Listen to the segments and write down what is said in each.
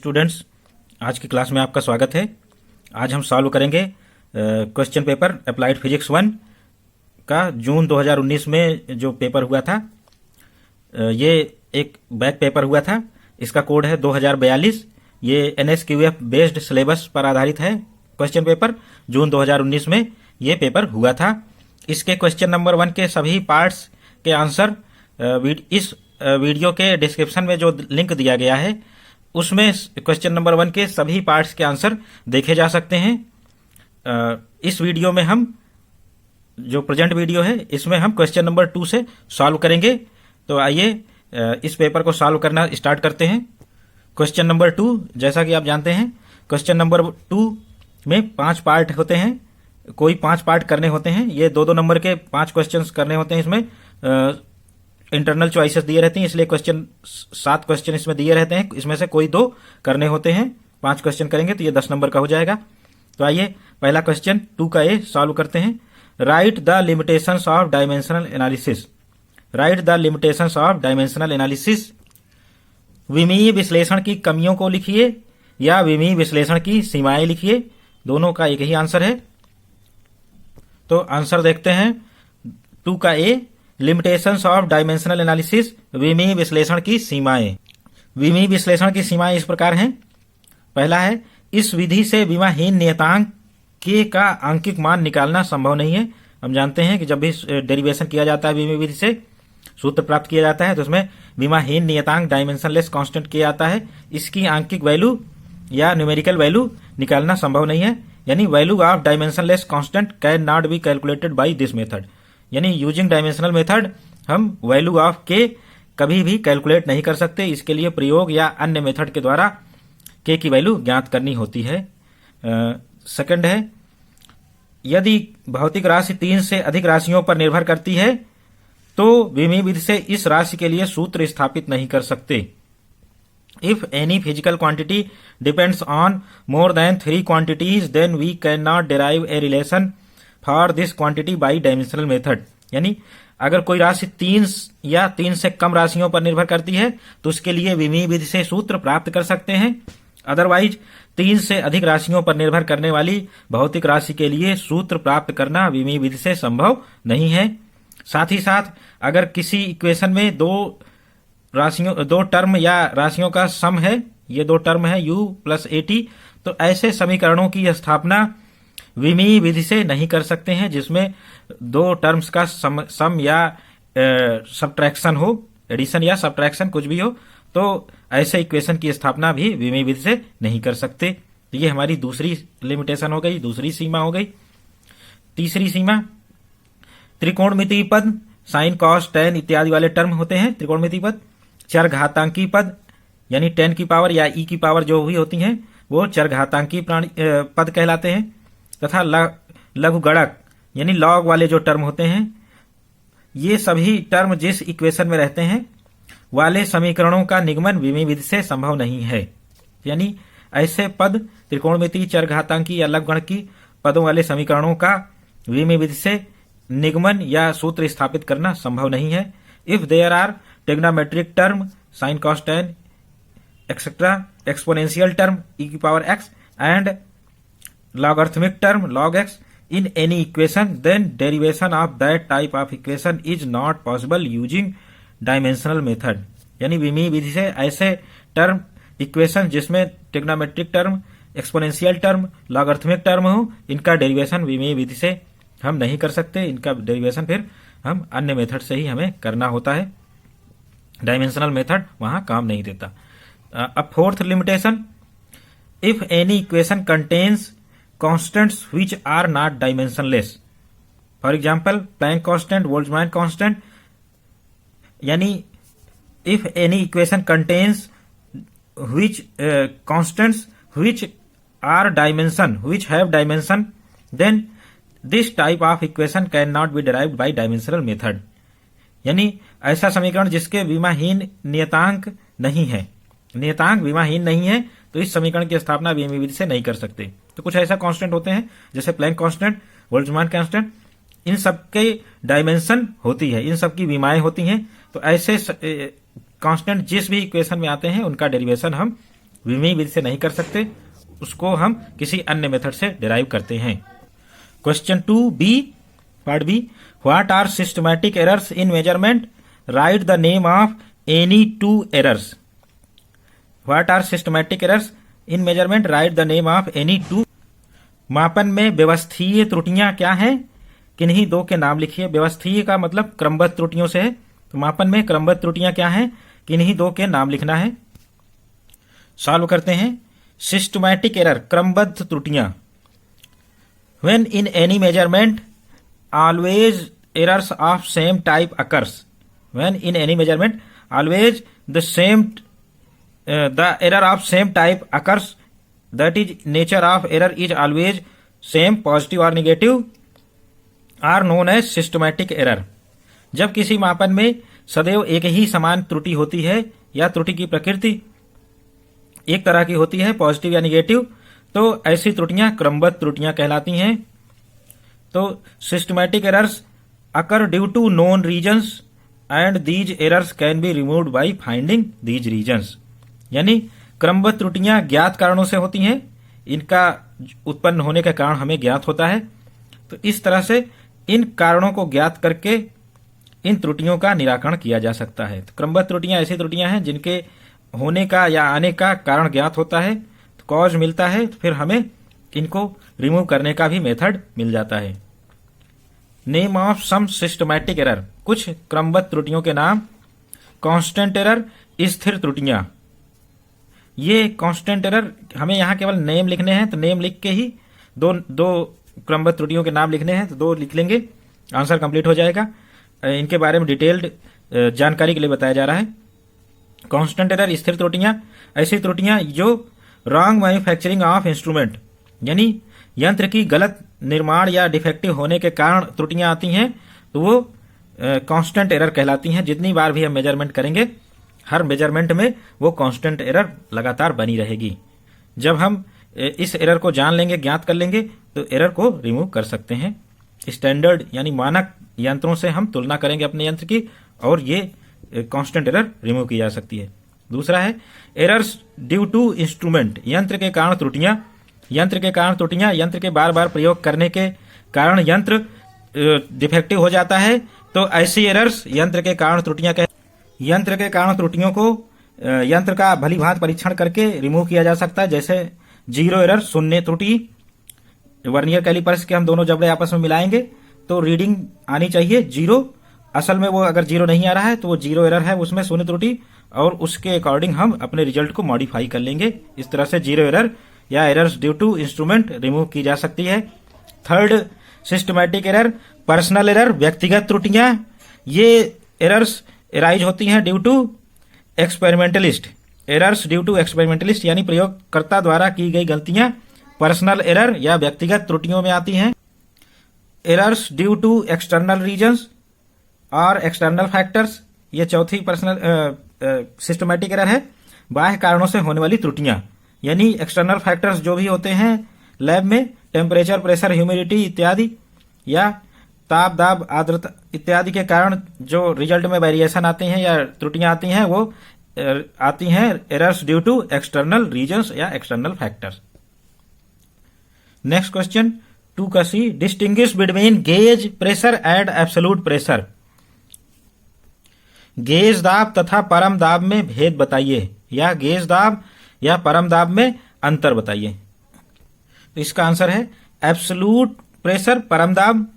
Students, आज की class में आपका स्वागत है। आज हम सॉल्व करेंगे क्वेश्चन पेपर अप्लाइड फिजिक्स 1 का जून 2019 में जो पेपर हुआ था। ये एक बैक पेपर हुआ था। इसका कोड है 2042। ये NSQF बेस्ड सिलेबस पर आधारित है। क्वेश्चन पेपर जून 2019 में ये पेपर हुआ था। इसके क्वेश्चन नंबर 1 के सभी पार्ट्स के आंसर इस वीडियो के डिस्क्रिप्शन में जो लिंक दिया गया है उसमें क्वेश्चन नंबर 1 के सभी पार्ट्स के आंसर देखे जा सकते हैं। इस वीडियो में हम जो प्रेजेंट वीडियो है इसमें हम क्वेश्चन नंबर 2 से सॉल्व करेंगे। तो आइए इस पेपर को सॉल्व करना स्टार्ट करते हैं। क्वेश्चन नंबर 2, जैसा कि आप जानते हैं, क्वेश्चन नंबर 2 में 5 पार्ट होते हैं। कोई 5 पार्ट करने होते हैं। ये 2-2 नंबर के 5 क्वेश्चंस करने होते हैं। इसमें इंटरनल चॉइसेस दिए रहती हैं, इसलिए 7 क्वेश्चन इसमें दिए रहते हैं। इसमें से कोई 2 करने होते हैं। 5 क्वेश्चन करेंगे तो ये 10 नंबर का हो जाएगा। तो आइए पहला क्वेश्चन 2 का ए सॉल्व करते हैं। Write the limitations of dimensional analysis. Write the limitations of dimensional analysis. विमीय विश्लेषण की कमियों को लिखिए या विमीय विश्लेषण की सीमाएं लिखिए। दोनों का एक ही आंसर है। तो आंसर देखते हैं 2 का ए, लिमिटेशंस ऑफ डायमेंशनल एनालिसिस, विमीय विश्लेषण की सीमाएं। विमीय विश्लेषण की सीमाएं इस प्रकार हैं। पहला है, इस विधि से विमाहीन नियतांक के का आंकिक मान निकालना संभव नहीं है। हम जानते हैं कि जब भी डेरिवेशन किया जाता है, विमीय विधि से सूत्र प्राप्त किया जाता है, तो उसमें विमाहीन नियतांक डायमेंशनलेस कांस्टेंट किया जाता है। इसकी आंकिक वैल्यू या न्यूमेरिकल वैल्यू निकालना संभव नहीं है। यानी value of dimensionless constant can not be calculated by this method. यानी यूजिंग डायमेंशनल मेथड हम वैल्यू ऑफ के कभी भी कैलकुलेट नहीं कर सकते। इसके लिए प्रयोग या अन्य मेथड के द्वारा के की वैल्यू ज्ञात करनी होती है। सेकंड है, यदि भौतिक राशि 3 से अधिक राशियों पर निर्भर करती है तो विमीय विधि से इस राशि के लिए सूत्र स्थापित नहीं कर सकते। If any physical quantity depends on more than 3 quantities, then we cannot derive a relation for this quantity by dimensional method। यानी अगर कोई राशि 3 या 3 से कम राशियों पर निर्भर करती है तो उसके लिए विमीय विधि से सूत्र प्राप्त कर सकते हैं। अदरवाइज 3 से अधिक राशियों पर निर्भर करने वाली भौतिक राशि के लिए सूत्र प्राप्त करना विमीय विधि से संभव नहीं है। साथ ही साथ अगर किसी इक्वेशन में दो टर्म या राशियों का सम है, ये 2 टर्म है u प्लस at, तो ऐसे समीकरणों की स्थापना विमीय विधि से नहीं कर सकते हैं जिसमें 2 टर्म्स का सम या सब्ट्रैक्शन हो, एडिशन या सब्ट्रैक्शन कुछ भी हो, तो ऐसे इक्वेशन की स्थापना भी विमीय विधि से नहीं कर सकते। तो ये हमारी दूसरी लिमिटेशन हो गई, दूसरी सीमा हो गई। तीसरी सीमा, त्रिकोणमितीय पद, साइन कॉस टेन इत्यादि वाले टर्म होते हैं। त्रिकोणमितीय पद, चरघातांकी पद यानी 10 की पावर या e की पावर जो भी होती हैं वो चरघातांकी पद कहलाते हैं। तथा लघुगणक यानी लॉग वाले जो टर्म होते हैं, ये सभी टर्म जिस इक्वेशन में रहते हैं वाले समीकरणों का निगमन विमीय विधि से संभव नहीं है। यानी ऐसे पद, त्रिकोणमितीय, चरघातांकी या लघुगणकी पदों वाले समीकरणों का विमीय विधि से निगमन या सूत्र स्थापित करना संभव नहीं है। If there are trigonometric term sine cos tan etcetera, exponential term e की power x and logarithmic term log x in any equation, then derivation of that type of equation is not possible using dimensional method। यानी विमीय विधि से ऐसे term equation जिसमें trigonometric term, exponential term, logarithmic term हो, इनका derivation विमीय विधि से हम नहीं कर सकते। इनका डेरिवेशन फिर हम अन्य मेथड से ही हमें करना होता है। डायमेंशनल मेथड वहां काम नहीं देता। अब fourth limitation, if any equation contains constants which are not dimensionless, for example Planck constant, Boltzmann constant. यानी if any equation contains which constants which are dimension which have dimension, then this type of equation can not be derived by dimensional method. यानी ऐसा समीकरण जिसके विमाहीन नियतांक नहीं है, नियतांक विमाहीन नहीं है, तो इस समीकरण की स्थापना विमीय विधि से नहीं कर सकते। तो कुछ ऐसा कांस्टेंट होते हैं जैसे प्लैंक कांस्टेंट, बोल्ट्जमैन कांस्टेंट, इन सबके डायमेंशन होती है, इन सबकी विमाएं होती हैं। तो ऐसे कांस्टेंट जिस भी इक्वेशन में आते हैं उनका डेरिवेशन हम विमी विधि से नहीं कर सकते, उसको हम किसी अन्य मेथड से डिराइव करते हैं। Question 2B, part B, what are systematic errors in measurement, write the name of any 2 errors. What are systematic errors in measurement, write the name of any 2। मापन में व्यवस्थीय त्रुटियां क्या हैं, किन्हीं 2 के नाम लिखिए। व्यवस्थीय का मतलब क्रमबद्ध त्रुटियों से है, तो मापन में क्रमबद्ध त्रुटियां क्या हैं, किन्हीं 2 के नाम लिखना है। सॉल्व करते हैं। सिस्टमैटिक एरर, क्रमबद्ध त्रुटियां। When in any measurement always errors of same type occurs. When in any measurement always the error of same type occurs, that is nature of error is always same, positive or negative, are known as systematic error। जब किसी मापन में सदैव एक ही समान त्रुटि होती है या त्रुटि की प्रकृति एक तरह की होती है, पॉजिटिव या निगेटिव, तो ऐसी त्रुटियां क्रमबद्ध त्रुटियां कहलाती हैं। तो systematic errors occur due to known reasons and these errors can be removed by finding these reasons. यानी क्रमबद्ध त्रुटियां ज्ञात कारणों से होती हैं, इनका उत्पन्न होने का कारण हमें ज्ञात होता है। तो इस तरह से इन कारणों को ज्ञात करके इन त्रुटियों का निराकरण किया जा सकता है। तो क्रमबद्ध त्रुटियां ऐसी त्रुटियां हैं जिनके होने का या आने का कारण ज्ञात होता है, तो कॉज मिलता है, तो फिर हमें इनको रिमूव करने का भी मेथड मिल जाता है। Name of some systematic error, कुछ क्रमबद्ध त्रुटियों के नाम। कांस्टेंट एरर, स्थिर त्रुटियां। ये कांस्टेंट एरर हमें यहाँ केवल नेम लिखने हैं, तो नेम लिख के ही दो क्रमबद्ध त्रुटियों के नाम लिखने हैं, तो 2 लिख लेंगे, आंसर कंप्लीट हो जाएगा। इनके बारे में डिटेल्ड जानकारी के लिए बताया जा रहा है। कांस्टेंट एरर, स्थिर त्रुटियां, ऐसी त्रुटियां जो रॉन्ग मैन्युफैक्चरिंग ऑफ इंस्ट्रूमेंट, यानी यंत्र की गलत निर्माण या डिफेक्टिव होने के कारण त्रुटियां आती हैं, तो वो कांस्टेंट एरर कहलाती हैं। जितनी बार भी हम मेजरमेंट करेंगे, हर मेजरमेंट में वो कांस्टेंट एरर लगातार बनी रहेगी। जब हम इस एरर को जान लेंगे, ज्ञात कर लेंगे, तो एरर को रिमूव कर सकते हैं। स्टैंडर्ड यानी मानक यंत्रों से हम तुलना करेंगे अपने यंत्र की, और ये कांस्टेंट एरर रिमूव की जा सकती है। दूसरा है एरर्स ड्यू टू इंस्ट्रूमेंट, यंत्र के कारण त्रुटियां। यंत्र के कारण त्रुटियां, यंत्र के बार बार प्रयोग करने के कारण यंत्र डिफेक्टिव हो जाता है, तो ऐसी एरर्स यंत्र के कारण त्रुटियां यंत्र के कारण त्रुटियों को यंत्र का भली भांति परीक्षण करके रिमूव किया जा सकता है। जैसे 0 एरर, शून्य त्रुटि। वर्नियर कैलिपर्स के हम दोनों जबड़े आपस में मिलाएंगे तो रीडिंग आनी चाहिए 0। असल में वो अगर 0 नहीं आ रहा है तो वो 0 एरर है, उसमें शून्य त्रुटि, और उसके अकॉर्डिंग हम अपने रिजल्ट को मॉडिफाई कर लेंगे। इस तरह से 0 एरर या errors due to instrument remove की जा सकती है। Third systematic error, personal error, व्यक्तिगत त्रुटियां। ये एरर्स एराइज होती हैं due to experimentalist. Errors due to experimentalist यानी प्रयोगकर्ता द्वारा की गई गलतियां पर्सनल एरर या व्यक्तिगत त्रुटियों में आती हैं। Errors due to external reasons और एक्सटर्नल फैक्टर्स, ये चौथी पर्सनल सिस्टमैटिक एरर है। बाह्य कारणों से होने वाली त्रुटियां, यानी एक्सटर्नल फैक्टर्स जो भी होते हैं लैब में, टेम्परेचर, प्रेशर, ह्यूमिडिटी इत्यादि, या ताप, दाब, आर्द्रता इत्यादि के कारण जो रिजल्ट में वेरिएशन आते हैं या त्रुटियां आती हैं, वो आती हैं errors due to external reasons या एक्सटर्नल फैक्टर्स। नेक्स्ट क्वेश्चन 2 का C, distinguish between gauge pressure and absolute pressure. Gauge दाब तथा परम दाब में भेद बताइए, या गेज दाब या परम दाब में अंतर बताइए। तो इसका आंसर है एब्सोल्यूट प्रेशर, परम दाब।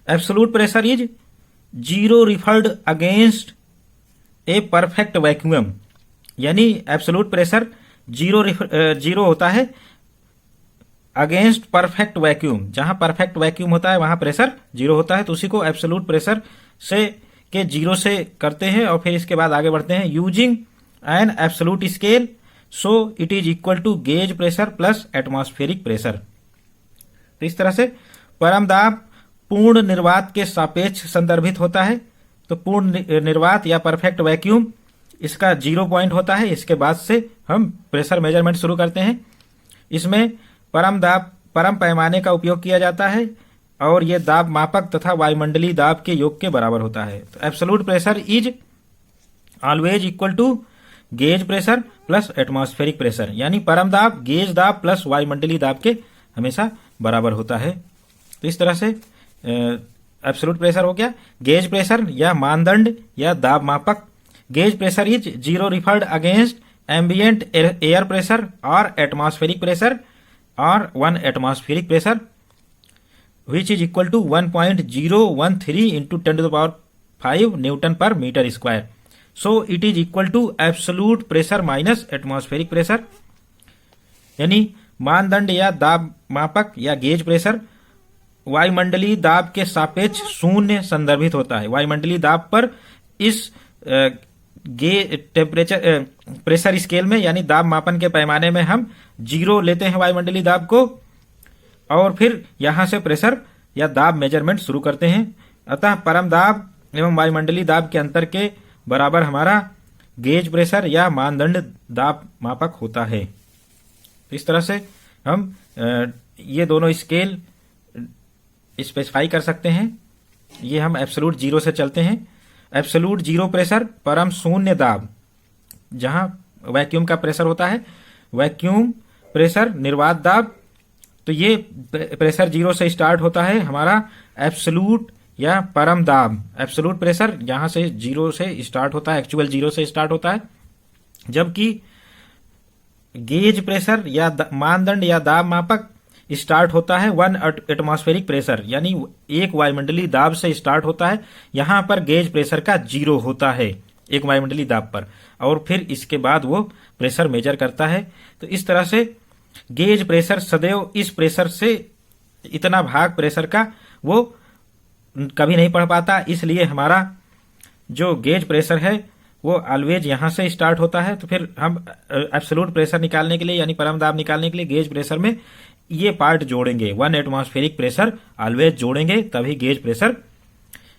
Absolute pressure is 0 referred against a perfect vacuum, यानी एब्सोल्यूट प्रेशर 0 होता है अगेंस्ट परफेक्ट वैक्यूम। जहां परफेक्ट वैक्यूम होता है वहां प्रेशर 0 होता है, तो उसी को एब्सोल्यूट प्रेशर से के 0 से करते हैं और फिर इसके बाद आगे बढ़ते हैं। Using an absolute scale, so it is equal to gauge pressure plus atmospheric pressure. तो इस तरह से परम दाब पूर्ण निर्वात के सापेक्ष संदर्भित होता है। तो पूर्ण निर्वात या परफेक्ट वैक्यूम, इसका 0 पॉइंट होता है। इसके बाद से हम प्रेशर मेजरमेंट शुरू करते हैं। इसमें परम पैमाने का उपयोग किया जाता है और यह दाब मापक तथा वायुमंडलीय दाब के योग के बराबर होता है। तो absolute pressure is always equal to gauge pressure plus atmospheric pressure, यानी परम दाब गेज दाब प्लस वायुमंडलीय दाब के हमेशा बराबर होता है। तो इस तरह से एब्सोल्यूट प्रेशर हो गया। गेज प्रेशर या मानदंड या दाब मापक, gauge pressure is zero referred against ambient air pressure और एटमॉस्फेरिक प्रेशर और 1 atmospheric pressure which is equal to 1.013 into 10 to the power 5 Newton per meter square. So it is equal to absolute pressure minus atmospheric pressure। यानी मानदंड या दाब मापक या gauge pressure वायुमंडलीय दाब के सापेक्ष शून्य संदर्भित होता है। वायुमंडलीय दाब पर इस टेम्परेचर प्रेशर स्केल में यानी दाब मापन के पैमाने में हम 0 लेते हैं वायुमंडलीय दाब को और फिर यहां से प्रेशर या दाब मेजरमेंट शुरू करते हैं। अतः परम दाब एवं वायुमंडलीय दाब के अंतर के बराबर हमारा गेज प्रेशर या मानदंड दाब मापक होता है। इस तरह से हम ये दोनों स्केल स्पेसिफाई कर सकते हैं। ये हम एब्सोल्यूट जीरो से चलते हैं। एब्सोल्यूट जीरो प्रेशर परम शून्य दाब, जहां वैक्यूम का प्रेशर होता है, वैक्यूम प्रेशर निर्वात दाब। तो ये प्रेशर जीरो से स्टार्ट होता है हमारा एब्सोल्यूट या परम दाब। एब्सोल्यूट प्रेशर यहां से जीरो से स्टार्ट होता है, एक्चुअल जीरो से स्टार्ट होता है, जबकि गेज प्रेशर या मानदंड या दाब मापक स्टार्ट होता है 1 एटमॉस्फेरिक प्रेशर, यानी एक वायुमंडलीय दाब से स्टार्ट होता है। यहां पर गेज प्रेशर का 0 होता है एक वायुमंडलीय दाब पर, और फिर इसके बाद वो प्रेशर मेजर करता है। तो इस तरह से गेज प्रेशर सदैव इस प्रेशर से इतना भाग प्रेशर का वो कभी नहीं पढ़ पाता, इसलिए हमारा जो गेज प्रेशर है वो ऑलवेज यहां से स्टार्ट होता है। तो फिर हम एब्सोल्यूट प्रेशर निकालने के लिए यानी परम दाब निकालने के लिए गेज प्रेशर में ये पार्ट जोड़ेंगे, 1 एटमॉस्फेरिक प्रेशर ऑलवेज जोड़ेंगे, तभी गेज प्रेशर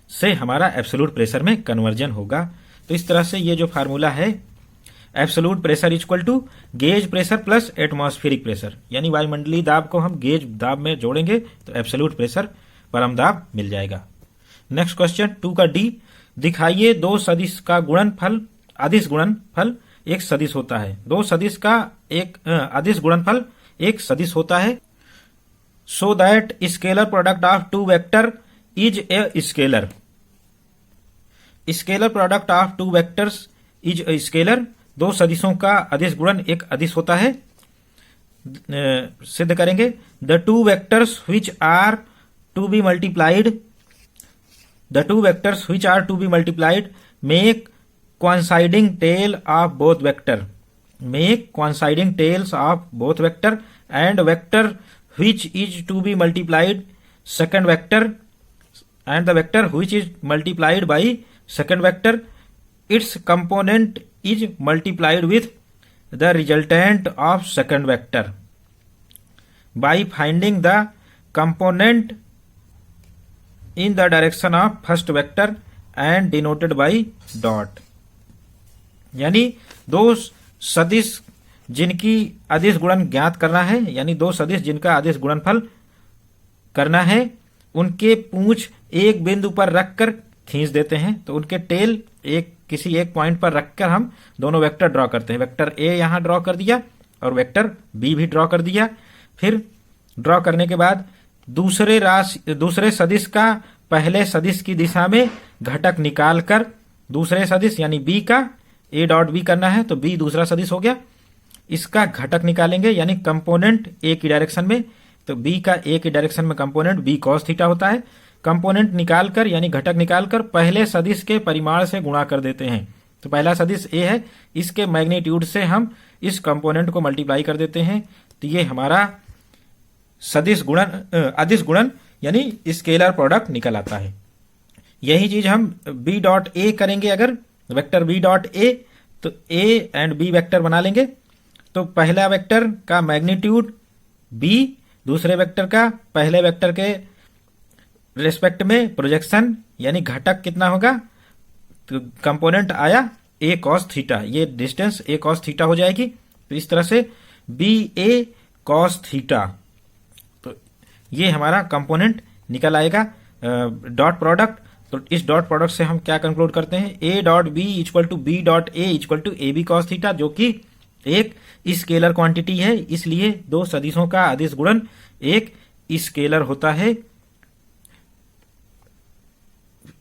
से हमारा एब्सोल्यूट प्रेशर में कन्वर्जन होगा। तो इस तरह से ये जो फार्मूला है absolute pressure equal to gauge pressure plus atmospheric pressure, यानी वायुमंडलीय दाब को हम गेज दाब में जोड़ेंगे तो एब्सोल्यूट प्रेशर परम दाब मिल जाएगा। नेक्स्ट क्वेश्चन 2 का डी, दिखाइए दो सदिश का गुणनफल अदिश गुणनफल एक सदिश होता है। दो सदिश का एक अदिश गुणनफल एक सदिश होता है। So that scalar product of 2 vector is a scalar. Scalar product of 2 vectors is a scalar. दो सदिशों का अदिश गुणन एक अदिश होता है। सिद्ध करेंगे। The 2 vectors which are to be multiplied, the 2 vectors which are to be multiplied make coinciding tail of both vector, make coinciding tails of both vector, and vector which is to be multiplied second vector, and the vector which is multiplied by second vector, its component is multiplied with the resultant of second vector by finding the component in the direction of first vector and denoted by dot। यानी दो सदिश जिनकी अदिश गुणन ज्ञात करना है, यानी दो सदिश जिनका अदिश गुणनफल करना है, उनके पूंछ एक बिंदु पर रखकर खींच देते हैं। तो उनके टेल किसी एक पॉइंट पर रखकर हम दोनों वेक्टर ड्रॉ करते हैं। वेक्टर ए यहां ड्रॉ कर दिया और वेक्टर बी भी ड्रॉ कर दिया। फिर ड्रॉ करने के बाद दूसरे सदिश का पहले सदिश की दिशा में घटक निकालकर दूसरे सदिश यानी बी का ए डॉट बी करना है, तो बी दूसरा सदिश हो गया, इसका घटक निकालेंगे यानी कंपोनेंट ए की डायरेक्शन में। तो बी का ए की डायरेक्शन में कंपोनेंट बी कॉस थीटा होता है। कंपोनेंट निकालकर यानी घटक निकालकर पहले सदिश के परिमाण से गुणा कर देते हैं। तो पहला सदिश ए है, इसके मैग्नीट्यूड से हम इस कंपोनेंट को मल्टीप्लाई कर देते हैं। तो ये हमारा सदिश गुणन अदिश गुणन यानी स्केलर प्रोडक्ट निकल आता है। यही चीज हम बी डॉट ए करेंगे। अगर वेक्टर बी डॉट ए, तो ए एंड बी वेक्टर बना लेंगे। तो पहला वेक्टर का मैग्नीट्यूड बी, दूसरे वेक्टर का पहले वेक्टर के रेस्पेक्ट में प्रोजेक्शन यानी घटक कितना होगा, तो कंपोनेंट आया ए कॉस थीटा, ये डिस्टेंस ए कॉस थीटा हो जाएगी। तो इस तरह से बी ए कॉस थीटा, तो ये हमारा कंपोनेंट निकल आएगा। डॉट प्रोडक्ट तो इस डॉट प्रोडक्ट से हम क्या कंक्लूड करते हैं, A dot B equal to B dot A equal to A B cos theta, जो कि एक स्केलर क्वांटिटी है, इसलिए दो सदिशों का अदिश गुणन एक स्केलर होता है।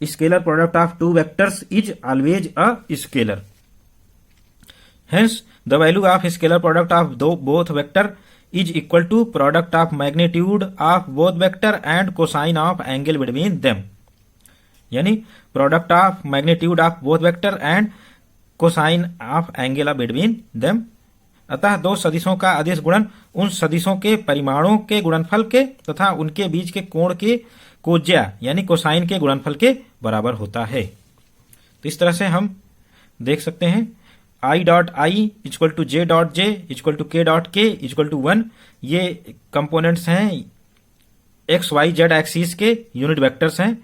Scalar product of two vectors is always a scalar. Hence the value of scalar product of both vector is equal to product of magnitude of both vector and cosine of angle between them, यानी product of magnitude of both vector and cosine of angle between them. अतः दो सदिशों का अदिश गुणन उन सदिशों के परिमाणों के गुणनफल के तथा उनके बीच के कोण के कोज्या यानी कोसाइन के गुणनफल के बराबर होता है। तो इस तरह से हम देख सकते हैं I dot I equal to J dot J equal to K dot K equal to 1, ये कंपोनेंट्स हैं एक्स वाई जेड एक्सिस के यूनिट वेक्टर्स हैं।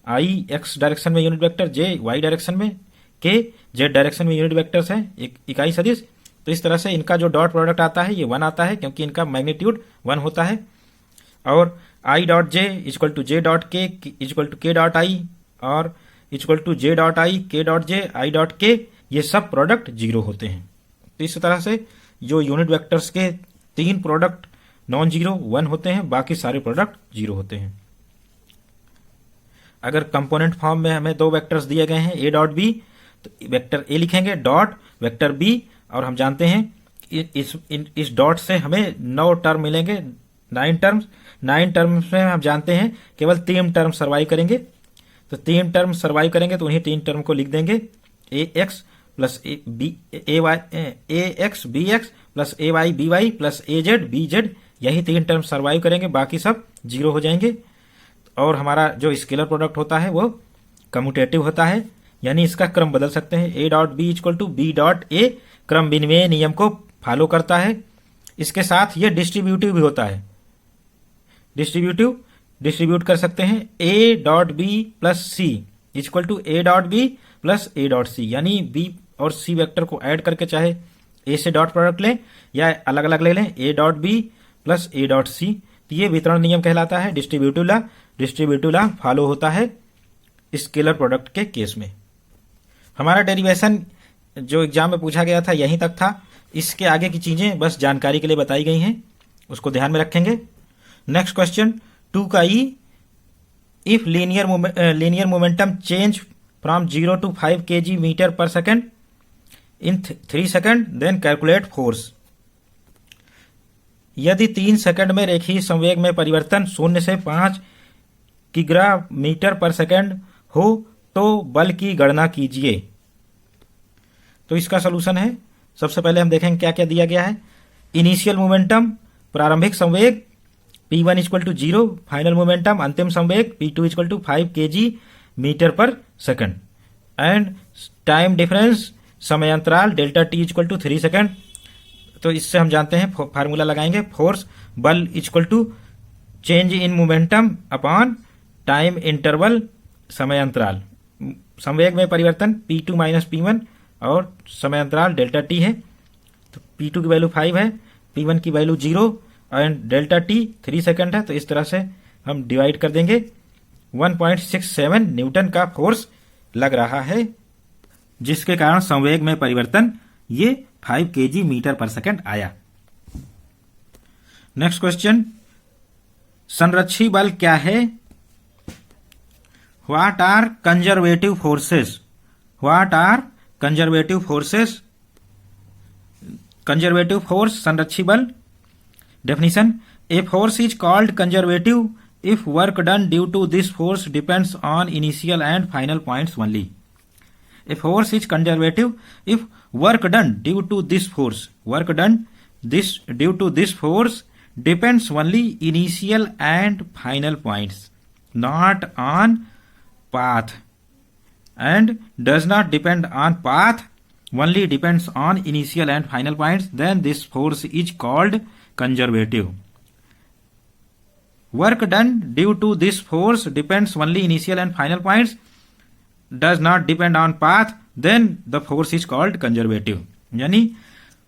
आई एक्स डायरेक्शन में unit vector, J Y direction में, के जेड डायरेक्शन में unit vectors हैं, एक इकाई सदिश। तो इस तरह से इनका जो डॉट प्रोडक्ट आता है ये 1 आता है, क्योंकि इनका मैग्नीट्यूड 1 होता है। और I dot J equal to J dot K equal to K dot I और equal to J dot I K dot J I dot के, ये सब प्रोडक्ट 0 होते हैं। तो इस तरह से जो यूनिट वेक्टर्स के 3 प्रोडक्ट नॉन जीरो 1 होते हैं, बाकी सारे प्रोडक्ट 0 होते हैं। अगर कंपोनेंट फॉर्म में हमें 2 वेक्टर्स दिए गए हैं ए डॉट बी, तो वेक्टर ए लिखेंगे डॉट वेक्टर बी, और हम जानते हैं इस डॉट से हमें 9 टर्म मिलेंगे, 9 टर्म्स में हम जानते हैं केवल 3 टर्म सर्वाइव करेंगे। तो 3 टर्म सर्वाइव करेंगे तो उन्हीं 3 टर्म को लिख देंगे ए एक्स प्लस ए वाई ए एक्स बी एक्स प्लस ए वाई बी वाई प्लस ए जेड बी जेड, यही 3 टर्म सर्वाइव करेंगे, बाकी सब 0 हो जाएंगे। और हमारा जो स्केलर प्रोडक्ट होता है वो कम्यूटेटिव होता है, यानी इसका क्रम बदल सकते हैं। A dot B equal to B dot A क्रम विनिमय नियम को फॉलो करता है। इसके साथ ये डिस्ट्रीब्यूटिव भी होता है। डिस्ट्रीब्यूट कर सकते हैं A dot B plus C equal to A dot B plus A dot C, यानी बी और सी वेक्टर को ऐड करके चाहे ए से डॉट प्रोडक्ट लें या अलग अलग ले लें, A dot B plus A dot C. तो ये वितरण नियम कहलाता है डिस्ट्रीब्यूटिव लॉ फॉलो होता है स्केलर प्रोडक्ट के केस में। हमारा डेरिवेशन जो एग्जाम में पूछा गया था यहीं तक था। इसके आगे की चीजें बस जानकारी के लिए बताई गई हैं, उसको ध्यान में रखेंगे। नेक्स्ट क्वेश्चन 2 का E, if linear momentum change from 0 to 5 kg metre per second in 3 second then calculate force. यदि 3 सेकंड में रेखीय संवेग में परिवर्तन 0 से 5 किग्रा मीटर पर सेकंड हो तो बल की गणना कीजिए। तो इसका सलूशन है, सबसे पहले हम देखेंगे क्या क्या दिया गया है। इनिशियल मोमेंटम प्रारंभिक संवेग P1 equal to 0, final momentum अंतिम संवेग P2 equal to 5 kg metre पर सेकंड, एंड टाइम डिफरेंस समयांतराल delta T equal to 3 second. तो इससे हम जानते हैं फार्मूला लगाएंगे, फोर्स बल equal to change in momentum upon time interval समयांतराल। संवेग में परिवर्तन P2 माइनस P1 और समयांतराल डेल्टा टी है। तो P2 की वैल्यू 5 है, P1 की value 0 and delta T 3 second है। तो इस तरह से हम डिवाइड कर देंगे। 1.67 न्यूटन का फोर्स लग रहा है, जिसके कारण संवेग में परिवर्तन ये 5 kg मीटर पर सेकंड आया। नेक्स्ट क्वेश्चन, संरक्षी बल क्या है? What are conservative forces? What are conservative forces? Conservative force संरक्षी बल। Definition, a force is called conservative if work done due to this force depends on initial and final points only. A force is conservative if work done due to this force depends only initial and final points, not on path, and does not depend on path, only depends on initial and final points, then this force is called conservative. Work done due to this force depends only initial and final points, does not depend on path, then the force is called conservative. यानी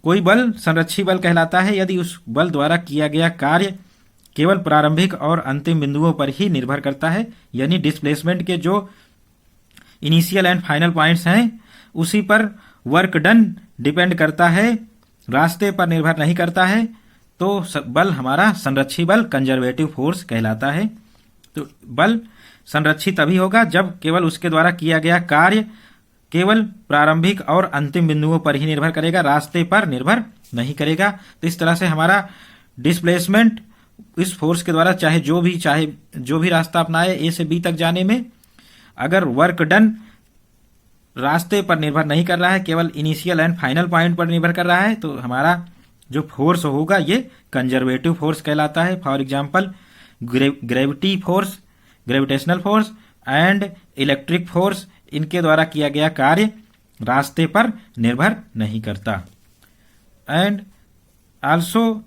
कोई बल संरक्षी बल कहलाता है यदि उस बल द्वारा किया गया कार्य केवल प्रारंभिक और अंतिम बिंदुओं पर ही निर्भर करता है, यानी डिस्प्लेसमेंट के जो इनिशियल एंड फाइनल पॉइंट्स हैं, उसी पर वर्क डन डिपेंड करता है, रास्ते पर निर्भर नहीं करता है, तो बल हमारा संरक्षी बल कंजर्वेटिव फोर्स कहलाता है। तो बल संरक्षित तभी होगा जब केवल उसके द्वारा किया गया कार्य केवल प्रारंभिक और अंतिम बिंदुओं पर ही निर्भर करेगा, रास्ते पर निर्भर नहीं करेगा। तो इस तरह से हमारा डिस्प्लेसमेंट इस फोर्स के द्वारा चाहे जो भी रास्ता अपनाए ए से बी तक जाने में, अगर वर्क डन रास्ते पर निर्भर नहीं कर रहा है, केवल इनिशियल एंड फाइनल पॉइंट पर निर्भर कर रहा है, तो हमारा जो फोर्स होगा ये कंजर्वेटिव फोर्स कहलाता है। For example gravity force, gravitational force and electric force, इनके द्वारा किया गया कार्य रास्ते पर निर्भर नहीं करता। And also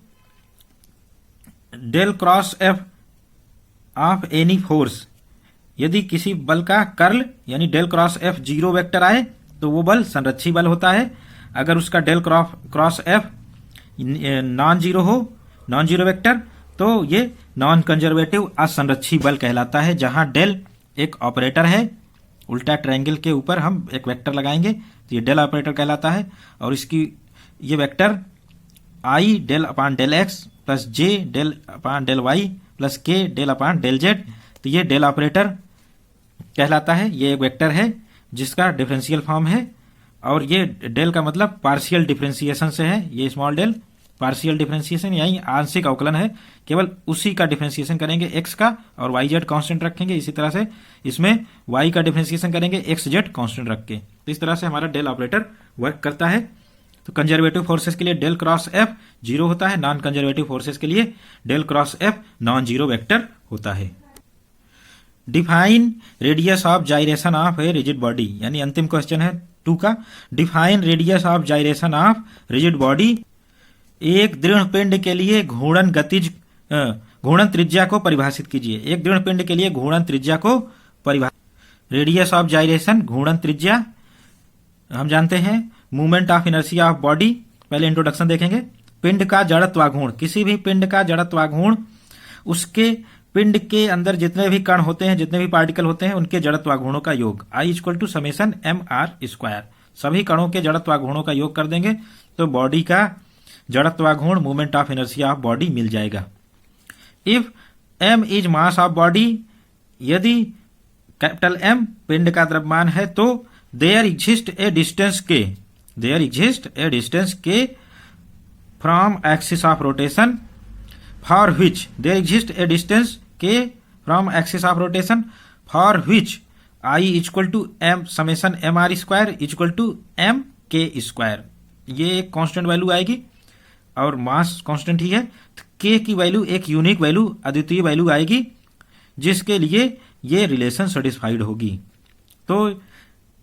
del cross F of any force, यदि किसी बल का कर्ल यानी del cross F zero vector आए तो वो बल संरक्षी बल होता है। अगर उसका del cross F non zero vector, तो ये नॉन कंजर्वेटिव असंरक्षी बल कहलाता है, जहां डेल एक ऑपरेटर है, उल्टा ट्रायंगल के ऊपर हम एक वेक्टर लगाएंगे तो ये डेल ऑपरेटर कहलाता है, और इसकी ये vector i del upon del x plus j del upon del y plus k del upon del z, तो ये डेल ऑपरेटर कहलाता है। ये एक वेक्टर है जिसका डिफरेंशियल फॉर्म है, और ये डेल का मतलब पार्शियल डिफरेंशिएशन से है। ये स्मॉल डेल पार्शियल डिफरेंशिएशन यानी आंशिक अवकलन है, केवल उसी का डिफरेंशिएशन करेंगे एक्स का, और वाई जेड कांस्टेंट रखेंगे। इसी तरह से इसमें वाई का डिफरेंशिएशन करेंगे एक्स जेड कांस्टेंट रख के। तो इस तरह से हमारा डेल ऑपरेटर वर्क करता है। तो कंजर्वेटिव फोर्सेस के लिए डेल क्रॉस एफ जीरो होता है, नॉन कंजर्वेटिव फोर्सेस के लिए del cross F non zero vector होता है। Define radius of gyration of a rigid body, यानी अंतिम क्वेश्चन है 2 का। Define radius of gyration of rigid body, एक दृढ़ पिंड के लिए घूर्णन त्रिज्या को परिभाषित कीजिए। एक दृढ़ पिंड के लिए घूर्णन त्रिज्या को परिभाषित। रेडियस ऑफ जाइरेशन घूर्णन त्रिज्या हम जानते हैं, movement of inertia of body. पहले इंट्रोडक्शन देखेंगे। पिंड का जड़त्वाघूर्ण, किसी भी पिंड का जड़त्वाघूर्ण उसके पिंड के अंदर जितने भी कण होते हैं, जितने भी पार्टिकल होते हैं, उनके जड़त्वाघूर्णों का योग I equal to summation mr²। सभी कणों के जड़त्वाघूर्णों का योग कर देंगे तो बॉडी का जड़त्वाघूर्ण movement of inertia of body मिल जाएगा। If m is mass of body, यदि कैपिटल M पिंड का द्रव्यमान है तो there exist a distance k from axis of rotation for which I equal to m summation mr² equal to mk²। ये एक कांस्टेंट वैल्यू आएगी और मास कांस्टेंट ही है, तो k की वैल्यू एक यूनिक वैल्यू, अद्वितीय वैल्यू आएगी, जिसके लिए ये रिलेशन सेटिस्फाइड होगी। तो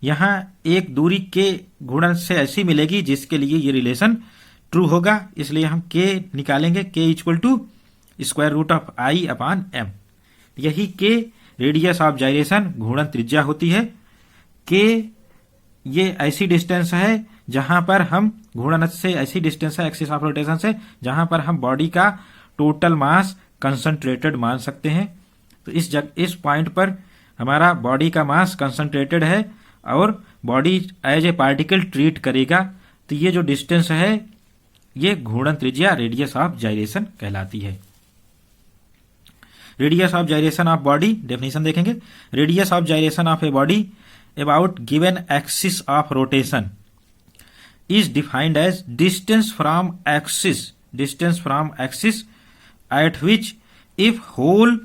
यहां एक दूरी के गुणन से ऐसी मिलेगी जिसके लिए ये रिलेशन ट्रू होगा, इसलिए हम k निकालेंगे। k equal to square root of I upon m। यही k रेडियस ऑफ जाइरेशन घूर्णन त्रिज्या होती है। k ये ऐसी डिस्टेंस है जहां पर हम घूर्णन से, ऐसी डिस्टेंस है एक्सिस ऑफ रोटेशन से जहां पर हम बॉडी का टोटल मास कंसंट्रेटेड मान सकते हैं। तो इस पॉइंट पर हमारा बॉडी का मास कंसंट्रेटेड है और body as a particle treat करेगा। तो ये जो डिस्टेंस है ये घूर्णन त्रिज्या रेडियस ऑफ जाइरेशन कहलाती है। Radius of gyration of body definition देखेंगे। Radius of gyration of a body about given axis of rotation is defined as distance from axis at which if whole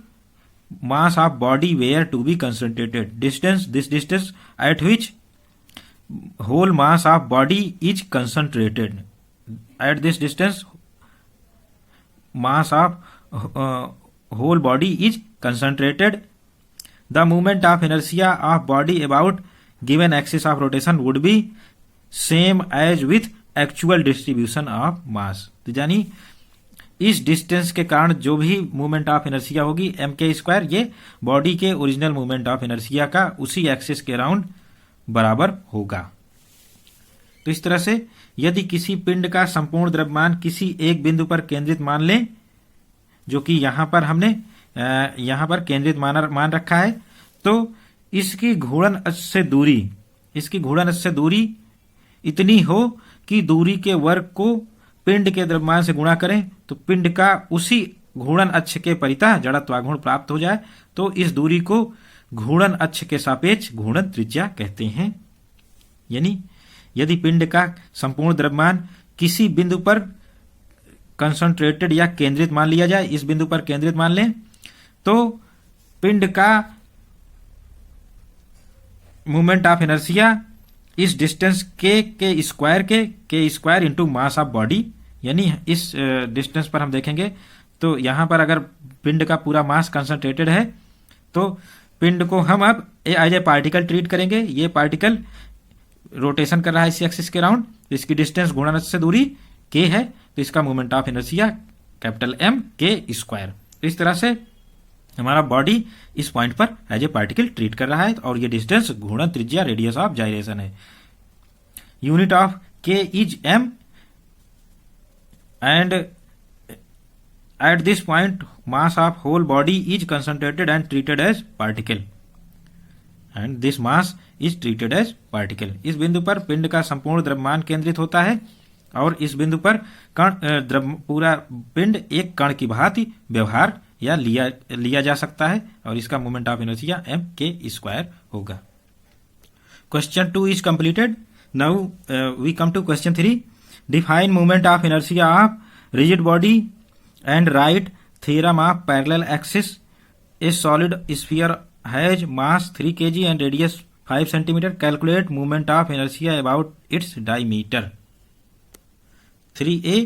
mass of body were to be concentrated. This distance at which whole mass of body is concentrated. At this distance, mass of whole body is concentrated. The moment of inertia of body about given axis of rotation would be same as with actual distribution of mass. तो यानी इस distance के कारण जो भी movement of inertia होगी mk², ये body के ओरिजिनल मूवमेंट ऑफ इनर्शिया का उसी एक्सिस के अराउंड बराबर होगा। तो इस तरह से यदि किसी पिंड का संपूर्ण द्रव्यमान किसी एक बिंदु पर केंद्रित मान लें, जो कि यहां पर हमने यहां पर केंद्रित मान रखा है, तो इसकी घूर्णन अक्ष से दूरी इतनी हो कि दूरी के वर्ग को पिंड के द्रव्यमान से गुणा करें तो पिंड का उसी घूर्णन अक्ष के परितः जड़त्वाघूर्ण प्राप्त हो जाए, तो इस दूरी को घूर्णन अक्ष के सापेक्ष घूर्णन त्रिज्या कहते हैं। यानी यदि पिंड का संपूर्ण द्रव्यमान किसी बिंदु पर कंसंट्रेटेड या केंद्रित मान लिया जाए, इस बिंदु पर केंद्रित मान लें, तो पिंड का मोमेंट ऑफ इनर्शिया इस डिस्टेंस के square into mass of body, यानी इस डिस्टेंस पर हम देखेंगे तो यहां पर अगर पिंड का पूरा मास कंसंट्रेटेड है तो पिंड को हम अब एज ए पार्टिकल ट्रीट करेंगे। ये पार्टिकल रोटेशन कर रहा है इसी एक्सिस के राउंड, इसकी डिस्टेंस गुणन से दूरी के है, तो इसका moment of inertia capital M के स्क्वायर। तो इस तरह से हमारा बॉडी इस पॉइंट पर एज ए पार्टिकल ट्रीट कर रहा है और ये डिस्टेंस घूर्णन त्रिज्या रेडियस ऑफ जाइरेशन है। Unit of K is M and at this point mass of whole body is concentrated and treated as particle and this mass is treated as particle. इस बिंदु पर पिंड का संपूर्ण द्रव्यमान केंद्रित होता है और इस बिंदु पर पूरा पिंड एक कण की भांति व्यवहार या लिया जा सकता है और इसका मोमेंट ऑफ इनर्शिया M के स्क्वायर होगा। Question 2 is completed. Now we come to question 3। Define moment of inertia of rigid body and write theorem of parallel axis. A solid sphere has mass 3 kg and radius 5 cm। Calculate moment of inertia about its diameter. 3a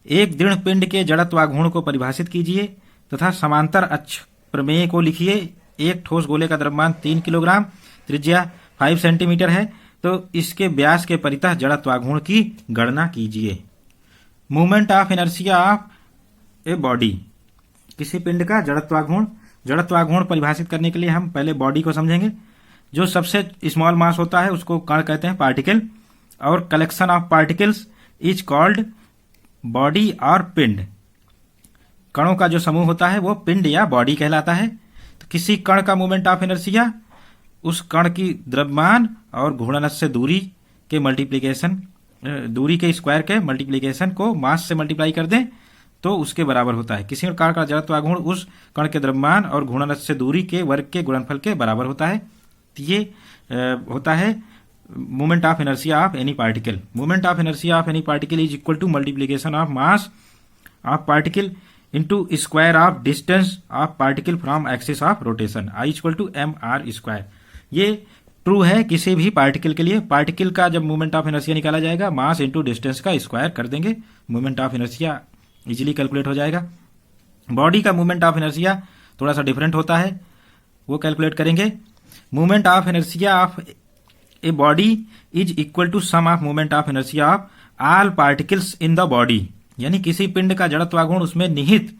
एक दृढ़ पिंड के जड़त्वाघूर्ण को परिभाषित कीजिए तथा समांतर अक्ष प्रमेय को लिखिए। एक ठोस गोले का द्रव्यमान 3 किलोग्राम, त्रिज्या 5 सेंटीमीटर है, तो इसके व्यास के परितः जड़त्वाघूर्ण की गणना कीजिए। Moment of inertia of a body, किसी पिंड का जड़त्वाघूर्ण परिभाषित करने के लिए हम पहले बॉडी को समझेंगे। जो सबसे स्मॉल मास होता है उसको कण कहते हैं, पार्टिकल, और collection of particles is called body और पिंड। कणों का जो समूह होता है वो पिंड या बॉडी कहलाता है। तो किसी कण का मोमेंट ऑफ इनर्शिया उस कण की द्रव्यमान और घूर्णन से दूरी के मल्टीप्लीकेशन, दूरी के स्क्वायर के मल्टीप्लीकेशन को मास से मल्टीप्लाई कर दें तो उसके बराबर होता है। किसी कण का जड़त्वाघूर्ण उस कण के द्रव्यमान और घूर्णन से दूरी के वर्ग के गुणनफल के बराबर होता है। तो ये होता है moment of inertia of any particle. Moment of inertia of any particle is equal to multiplication of mass of particle into square of distance of particle from axis of rotation, I equal to mr square. ये true है किसी भी particle के लिए। Particle का जब moment of inertia निकाला जाएगा मास इंटू डिस्टेंस का स्क्वायर कर देंगे, moment of inertia easily calculate हो जाएगा। बॉडी का मोमेंट ऑफ इनर्शिया थोड़ा सा डिफरेंट होता है, वो कैलकुलेट करेंगे। Moment of inertia of a body is equal to sum of moment of inertia of all particles in the body, यानी किसी पिंड का जड़त्वाघूर्ण उसमें निहित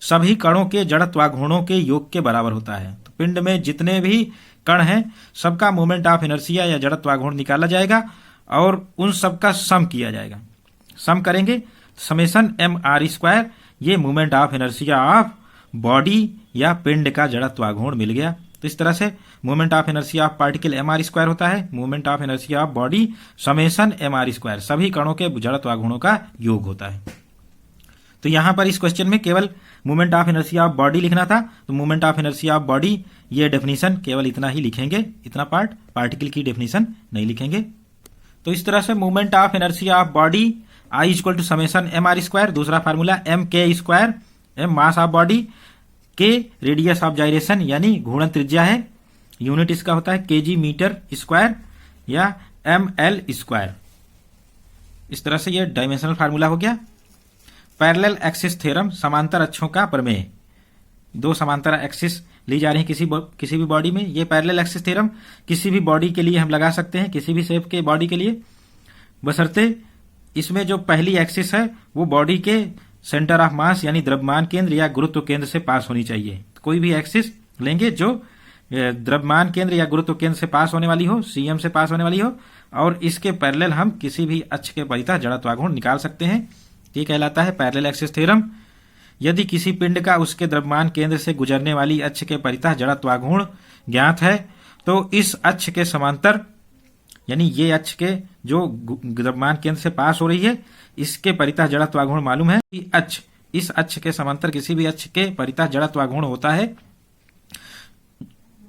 सभी कणों के जड़त्वाघूर्णों के योग के बराबर होता है। तो पिंड में जितने भी कण हैं सबका मोमेंट ऑफ इनर्शिया या जड़त्वाघूर्ण निकाला जाएगा और उन सबका सम किया जाएगा। सम करेंगे समेशन mr स्क्वायर, ये moment of inertia of body या पिंड का जड़त्वाघूर्ण मिल गया। तो इस तरह से moment of inertia of particle mr square होता है, moment of inertia of body summation mr square, सभी कणों के जड़त्वाघूर्णों का योग होता है। तो यहां पर इस क्वेश्चन में केवल moment of inertia of body लिखना था, तो moment of inertia of body ये डेफिनेशन केवल इतना ही लिखेंगे, इतना पार्ट, पार्टिकल की डेफिनेशन नहीं लिखेंगे। तो इस तरह से moment of inertia of body I equal to summation mr square, दूसरा formula m k square, m mass of body, k radius of gyration यानी घूर्णन त्रिज्या है, यूनिट इसका होता है kg मीटर स्क्वायर या ml स्क्वायर। इस तरह से ये डायमेंशनल फार्मूला हो गया। पैरेलल एक्सिस थ्योरम, समांतर अक्षों का प्रमेय। दो समांतर एक्सिस ली जा रही है किसी भी बॉडी में, ये पैरेलल एक्सिस थ्योरम किसी भी बॉडी के लिए हम लगा सकते हैं, किसी भी शेप के बॉडी के लिए, बशर्ते इसमें जो पहली एक्सिस है वो बॉडी के सेंटर ऑफ मास यानी द्रव्यमान केंद्र या गुरुत्व केंद्र से पास होनी चाहिए। कोई भी एक्सिस लेंगे जो द्रव्यमान केंद्र या गुरुत्व केंद्र से पास होने वाली हो, CM से पास होने वाली हो, और इसके पैरेलल हम किसी भी अक्ष के परितः जड़त्वाघूर्ण निकाल सकते हैं। ये कहलाता है पैरेलल एक्सिस थ्योरम। यदि किसी पिंड का उसके द्रव्यमान केंद्र से गुजरने वाली अक्ष के परितः जड़त्वाघूर्ण ज्ञात है तो इस अक्ष के समांतर, यानी ये अक्ष के जो द्रव्यमान केंद्र से पास हो रही है, इसके परितः जड़त्वाघूर्ण मालूम है कि इस अक्ष के समांतर किसी भी अक्ष के परितः जड़त्वाघूर्ण होता है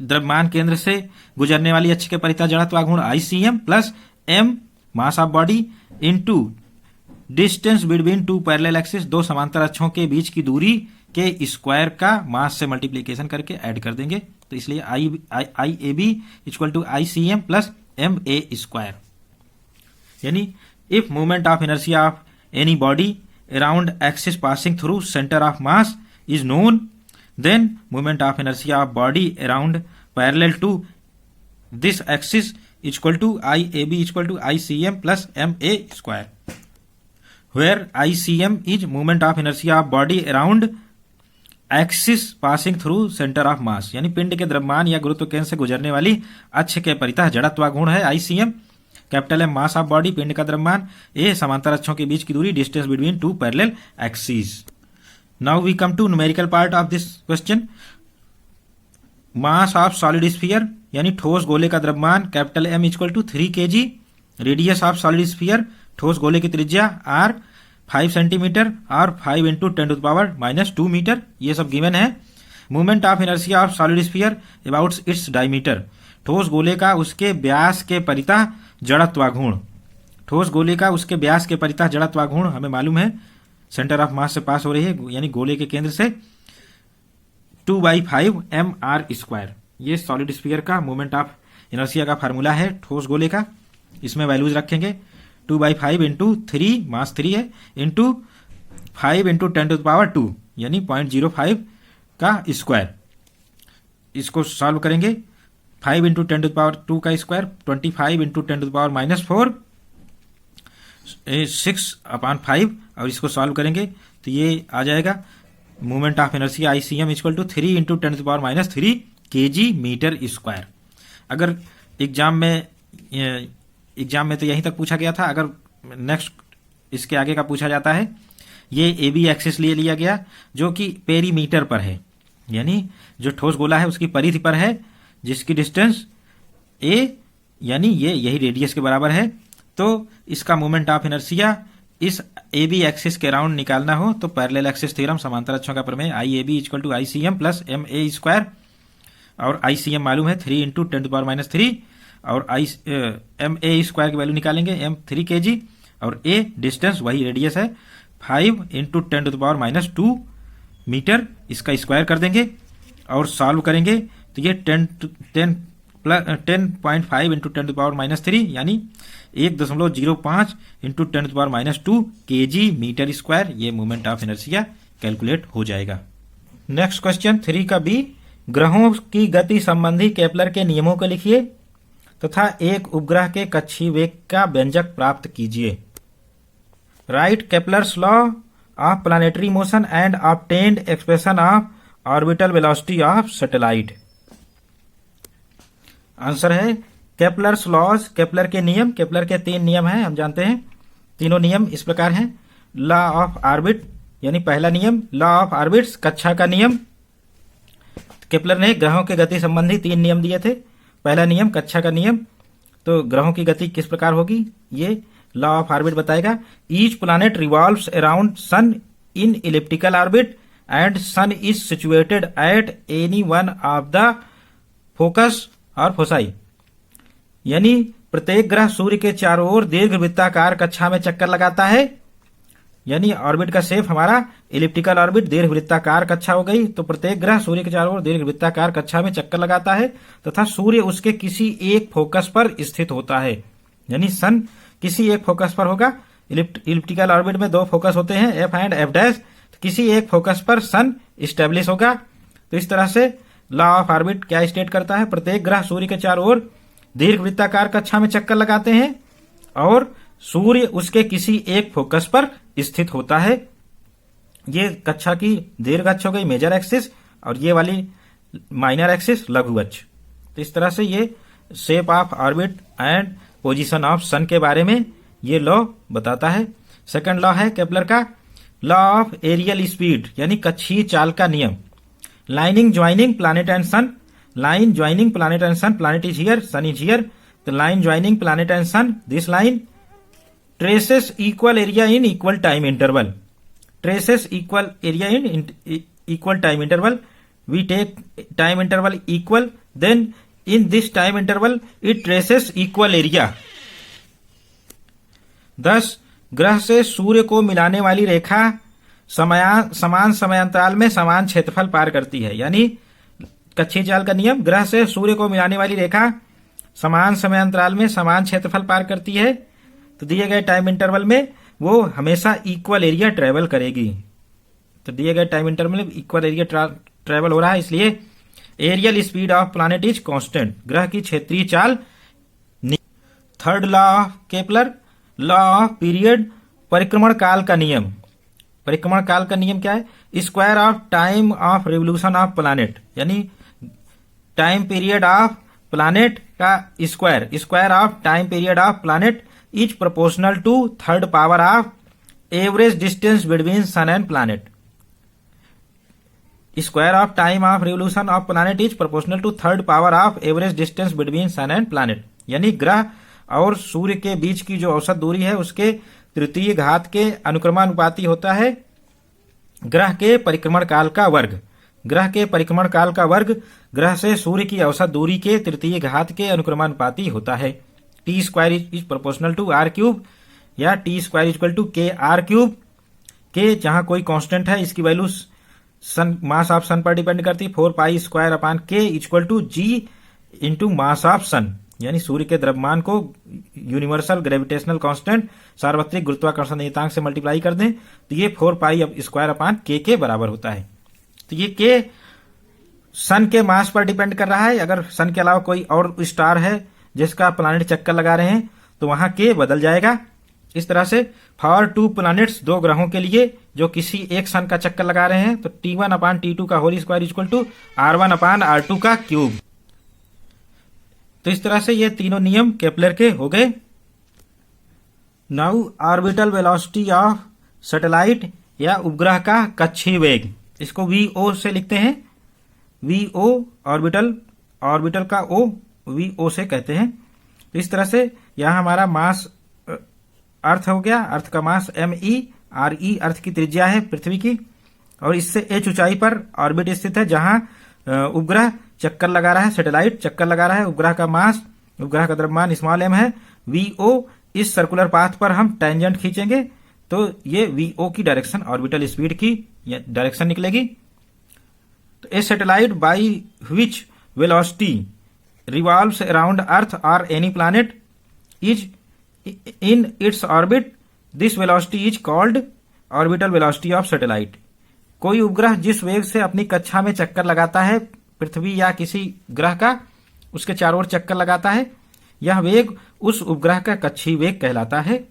द्रव्यमान केंद्र से गुजरने वाली अक्ष के परितः जड़त्वाघूर्ण ICM plus m mass of body into distance between two parallel axis, दो समांतर अक्षों के बीच की दूरी के स्क्वायर का मास से मल्टीप्लीकेशन करके ऐड कर देंगे। तो इसलिए IAB equal to ICM plus MA square. यानी if movement of inertia of any body around axis passing through centre of mass is known, then moment of inertia of body around parallel to this axis is equal to IAB equal to ICM plus MA square, where ICM is moment of inertia of body around axis passing through center of mass, यानी पिंड के द्रव्यमान या गुरुत्व केंद्र से गुजरने वाली अक्ष के परितः जड़त्वाघूर्ण है ICM, capital M mass of body पिंड का द्रव्यमान, A समांतर अक्षों के बीच की दूरी distance between two parallel axis. Now we come to numerical part of this question. Mass of solid sphere यानी ठोस गोले का द्रव्यमान capital M equal to 3 kg, radius of solid sphere ठोस गोले की त्रिज्या R 5 सेंटीमीटर और 5 इंटू 10⁻⁻2 मीटर, ये सब गिवन है। Movement of inertia of solid sphere about its diameter, ठोस गोले का उसके व्यास के परितः जड़त्वाघूर्ण, ठोस गोले का उसके व्यास के परितः जड़त्वाघूर्ण हमें मालूम है सेंटर ऑफ मास से पास हो रही है, यानी गोले के केंद्र से 2/5 mr स्क्वायर। ये सॉलिड स्फीयर का मूवमेंट ऑफ इनर्शिया का फार्मूला है ठोस गोले का। इसमें वैल्यूज रखेंगे 2/5 इंटू 3 मास 3 है इंटू 5 इंटू 10⁻2 यानी 0.05 का स्क्वायर। इसको सॉल्व करेंगे 5 इंटू 10⁻2 का स्क्वायर 25 इंटू 10⁻⁻4 6/5 और इसको सॉल्व करेंगे तो ये आ जाएगा movement of inertia ICM equal to 3 into 10⁻³ kg metre square. अगर एग्जाम में तो यहीं तक पूछा गया था, अगर नेक्स्ट इसके आगे का पूछा जाता है, ये AB एक्सिस ले लिया गया जो कि पेरीमीटर पर है, यानी जो ठोस गोला है उसकी परिधि पर है, जिसकी डिस्टेंस A यानी यही रेडियस के बराबर है। तो इसका मोमेंट ऑफ इनर्शिया इस AB एक्सिस के राउंड निकालना हो तो पैरेलल एक्सिस थ्योरम समांतर अक्षों का प्रमेय IAB equal to ICM plus MA square, और ICM मालूम है 3 इंटू 10⁻³ और MA स्क्वायर की वैल्यू निकालेंगे M 3 kg और A डिस्टेंस वही रेडियस है 5 इंटू 10⁻² मीटर, इसका स्क्वायर कर देंगे और सॉल्व करेंगे तो ये 10.5 इंटू 10⁻³ यानी 1.05 इंटू 10⁻² kg मीटर स्क्वायर, ये मोमेंट ऑफ इनर्शिया कैलकुलेट हो जाएगा। नेक्स्ट क्वेश्चन 3 का B, ग्रहों की गति संबंधी केपलर के नियमों को लिखिए तथा एक उपग्रह के कक्षीय वेग का व्यंजक प्राप्त कीजिए। Right Kepler's law of planetary motion and obtained expression of orbital velocity of satellite. Answer है केपलर्स लॉज, केपलर के नियम। केपलर के 3 नियम हैं, हम जानते हैं। तीनों नियम इस प्रकार हैं। लॉ ऑफ ऑर्बिट यानी पहला नियम, लॉ ऑफ ऑर्बिट्स कक्षा का नियम। केपलर ने ग्रहों के गति संबंधी 3 नियम दिए थे। पहला नियम कक्षा का नियम, तो ग्रहों की गति किस प्रकार होगी ये लॉ ऑफ ऑर्बिट बताएगा। Each planet revolves around sun in elliptical orbit and sun is situated at any one of the focus और फोसाई, यानी प्रत्येक ग्रह सूर्य के चारों ओर दीर्घवृत्ताकार कक्षा में चक्कर लगाता है, यानी ऑर्बिट का शेप हमारा इलिप्टिकल ऑर्बिट दीर्घवृत्ताकार कक्षा हो गई। तो प्रत्येक ग्रह सूर्य के चारों ओर दीर्घवृत्ताकार कक्षा में चक्कर लगाता है तथा सूर्य उसके किसी एक फोकस पर स्थित होता है, यानी सन किसी एक फोकस पर होगा। इलिप्टिकल ऑर्बिट में 2 फोकस होते हैं, F एंड F', किसी एक फोकस पर सन स्टेब्लिश होगा। तो इस तरह से लॉ ऑफ ऑर्बिट क्या स्टेट करता है, प्रत्येक ग्रह सूर्य के चारों ओर दीर्घवृत्ताकार कक्षा में चक्कर लगाते हैं और सूर्य उसके किसी एक फोकस पर स्थित होता है। ये कक्षा की दीर्घ अक्ष हो गई मेजर एक्सिस और ये वाली माइनर एक्सिस लघु अक्ष। तो इस तरह से ये shape of orbit and position of sun के बारे में ये लॉ बताता है। सेकंड लॉ है केपलर का लॉ ऑफ एरियल स्पीड यानी कक्षीय चाल का नियम। Lining joining planet and sun line joining planet and sun, planet is here, sun is here, the line joining planet and sun, this line traces equal area in equal time interval, traces equal area in equal time interval. We take time interval equal, then in this time interval it traces equal area. thus ग्रह से सूर्य को मिलाने वाली रेखा समान समयांतराल में समान क्षेत्रफल पार करती है। यानी कक्षीय चाल का नियम, ग्रह से सूर्य को मिलाने वाली रेखा समान समयांतराल में समान क्षेत्रफल पार करती है, तो दिए गए टाइम इंटरवल में वो हमेशा इक्वल एरिया ट्रेवल करेगी। तो दिए गए टाइम इंटरवल में इक्वल एरिया ट्रेवल हो रहा है, इसलिए areal speed of planet is constant, ग्रह की क्षेत्रीय चाल। Third law of Kepler, law of period, परिक्रमण काल का नियम। परिक्रमण काल का नियम क्या है? Square of time of revolution of planet, यानी टाइम पीरियड ऑफ प्लैनेट का square, square of time period of planet is proportional to third power of average distance between sun and planet. Square of time of revolution of planet is proportional to third power of average distance between sun and planet, यानी ग्रह और सूर्य के बीच की जो औसत दूरी है उसके तृतीय घात के अनुक्रमानुपाती होता है ग्रह के परिक्रमण काल का वर्ग। ग्रह के परिक्रमण काल का वर्ग ग्रह से सूर्य की औसत दूरी के तृतीय घात के अनुक्रमानुपाती होता है। T square is proportional to R cube, या T square equal to K R cube. K जहां कोई कांस्टेंट है, इसकी वैल्यू सन मास ऑफ सन पर डिपेंड करती, 4 पाई square upon k equal to G into mass of sun, यानी सूर्य के द्रव्यमान को यूनिवर्सल ग्रेविटेशनल कांस्टेंट सार्वत्रिक गुरुत्वाकर्षण नियतांक से मल्टीप्लाई कर दें तो ये 4 पाई स्क्वायर अपान के बराबर होता है। तो ये के सन के मास पर डिपेंड कर रहा है। अगर सन के अलावा कोई और स्टार है जिसका प्लैनेट चक्कर लगा रहे हैं तो वहां के बदल जाएगा। इस तरह से फॉर 2 प्लैनेट्स, 2 ग्रहों के लिए जो किसी एक सन का चक्कर लगा रहे हैं, तो T1 अपान T2 का whole square equal to R1 upon R2 का क्यूब। तो इस तरह से ये तीनों नियम केपलर के हो गए। Now orbital velocity of satellite या उपग्रह का कक्षीय वेग, इसको VO से लिखते हैं। VO ऑर्बिटल का O VO से कहते हैं। तो इस तरह से यहां हमारा मास अर्थ हो गया, अर्थ का मास ME, RE अर्थ की त्रिज्या है पृथ्वी की, और इससे h ऊंचाई पर ऑर्बिट स्थित है जहां उपग्रह चक्कर लगा रहा है, सैटेलाइट चक्कर लगा रहा है। उपग्रह का मास, उपग्रह का द्रव्यमान स्मॉल m है। VO इस सर्कुलर पाथ पर हम टेंजेंट खींचेंगे तो ये VO की डायरेक्शन, ऑर्बिटल स्पीड की डायरेक्शन निकलेगी। तो a satellite by which velocity revolves around earth और any planet is in its orbit, this velocity is called orbital velocity of satellite. कोई उपग्रह जिस वेग से अपनी कक्षा में चक्कर लगाता है, पृथ्वी या किसी ग्रह का उसके चारों ओर चक्कर लगाता है, यह वेग उस उपग्रह का कक्षीय वेग कहलाता है।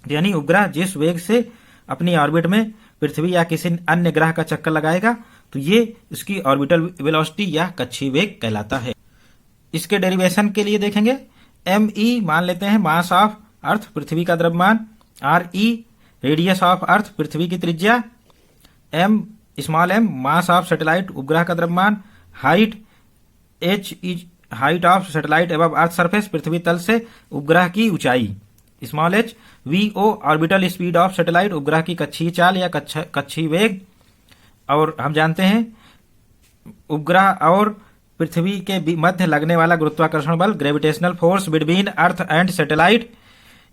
यानी उपग्रह जिस वेग से अपनी ऑर्बिट में पृथ्वी या किसी अन्य ग्रह का चक्कर लगाएगा तो ये इसकी ऑर्बिटल वेलोसिटी या कक्षीय वेग कहलाता है। इसके डेरिवेशन के लिए देखेंगे, ME मान लेते हैं मास ऑफ अर्थ, पृथ्वी का द्रव्यमान, RE रेडियस ऑफ अर्थ, पृथ्वी की त्रिज्या, M small m mass of satellite, उपग्रह का द्रव्यमान, height H is height of satellite above earth surface, पृथ्वी तल से उपग्रह की ऊंचाई, small h, VO orbital speed of satellite, उपग्रह की कक्षीय चाल या कक्षीय वेग। और हम जानते हैं उपग्रह और पृथ्वी के मध्य लगने वाला गुरुत्वाकर्षण बल, gravitational force between earth and satellite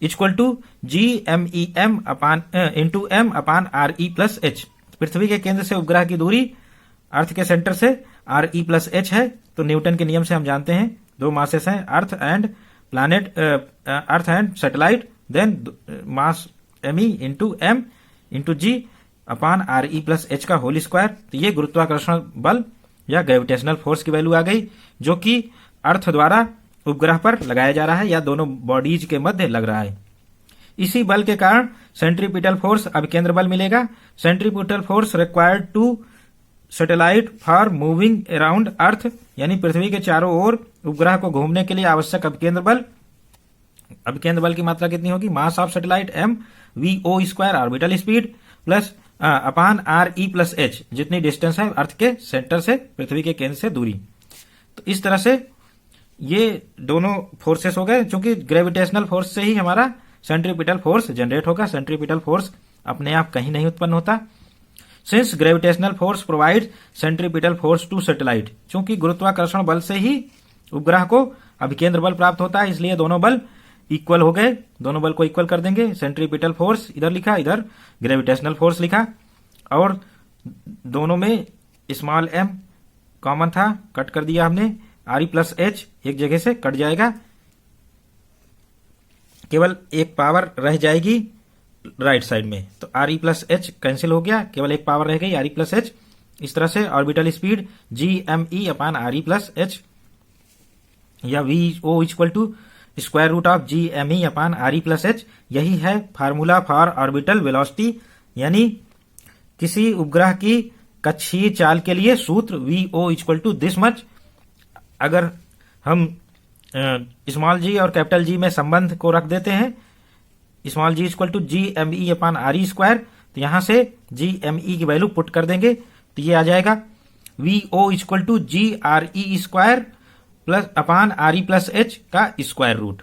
equal to GMEM upon into M upon RE plus H। पृथ्वी के केंद्र से उपग्रह की दूरी अर्थ के सेंटर से RE प्लस H है। तो न्यूटन के नियम से हम जानते हैं 2 मासेस हैं, earth and planet, earth and satellite, then mass ME into M into G upon RE plus H का होल स्क्वायर। तो ये गुरुत्वाकर्षण बल या ग्रेविटेशनल फोर्स की वैल्यू आ गई, जो कि अर्थ द्वारा उपग्रह पर लगाया जा रहा है या दोनों बॉडीज के मध्य लग रहा है। इसी बल के कारण सेंट्रीपिटल फोर्स, अभिकेंद्र बल मिलेगा। Centripetal force required to satellite for moving around earth, यानी पृथ्वी के चारों ओर उपग्रह को घूमने के लिए आवश्यक अभिकेंद्र बल। अभिकेंद्र बल की मात्रा कितनी होगी? मास of satellite M, VO square orbital speed plus upon RE plus H, जितनी डिस्टेंस है अर्थ के सेंटर से पृथ्वी के केंद्र से दूरी। तो तो इस तरह से ये दोनों फोर्सेस हो गए, क्योंकि ग्रेविटेशनल फोर्स से ही हमारा सेंट्रीपिटल फोर्स जनरेट होगा। सेंट्रीपिटल फोर्स अपने आप कहीं नहीं उत्पन्न होता। Since gravitational force provide centripetal force to satellite, क्योंकि गुरुत्वाकर्षण बल से ही उपग्रह को अभिकेंद्र बल प्राप्त होता है, इसलिए दोनों बल इक्वल हो गए। दोनों बल को इक्वल कर देंगे। सेंट्रीपिटल फोर्स इधर लिखा, इधर ग्रेविटेशनल फोर्स लिखा, और दोनों में स्मॉल m कॉमन था, कट कर दिया हमने। Re प्लस एच एक जगह से कट जाएगा, केवल एक पावर रह जाएगी राइट साइड में, तो Re प्लस एच कैंसिल हो गया, केवल एक पावर रह गई Re प्लस एच। इस तरह से orbital speed GME upon Re plus H या VO equal to square root of GME upon Re plus H, यही है फार्मूला फॉर ऑर्बिटल वेलोसिटी, यानी किसी उपग्रह की कक्षीय चाल के लिए सूत्र VO equal to this much. अगर हम स्मॉल जी और कैपिटल जी में संबंध को रख देते हैं, small g equal to GME upon RE square, तो यहां से GME की वैल्यू पुट कर देंगे तो ये आ जाएगा VO equal to GRE square plus upon RE plus H का स्क्वायर रूट,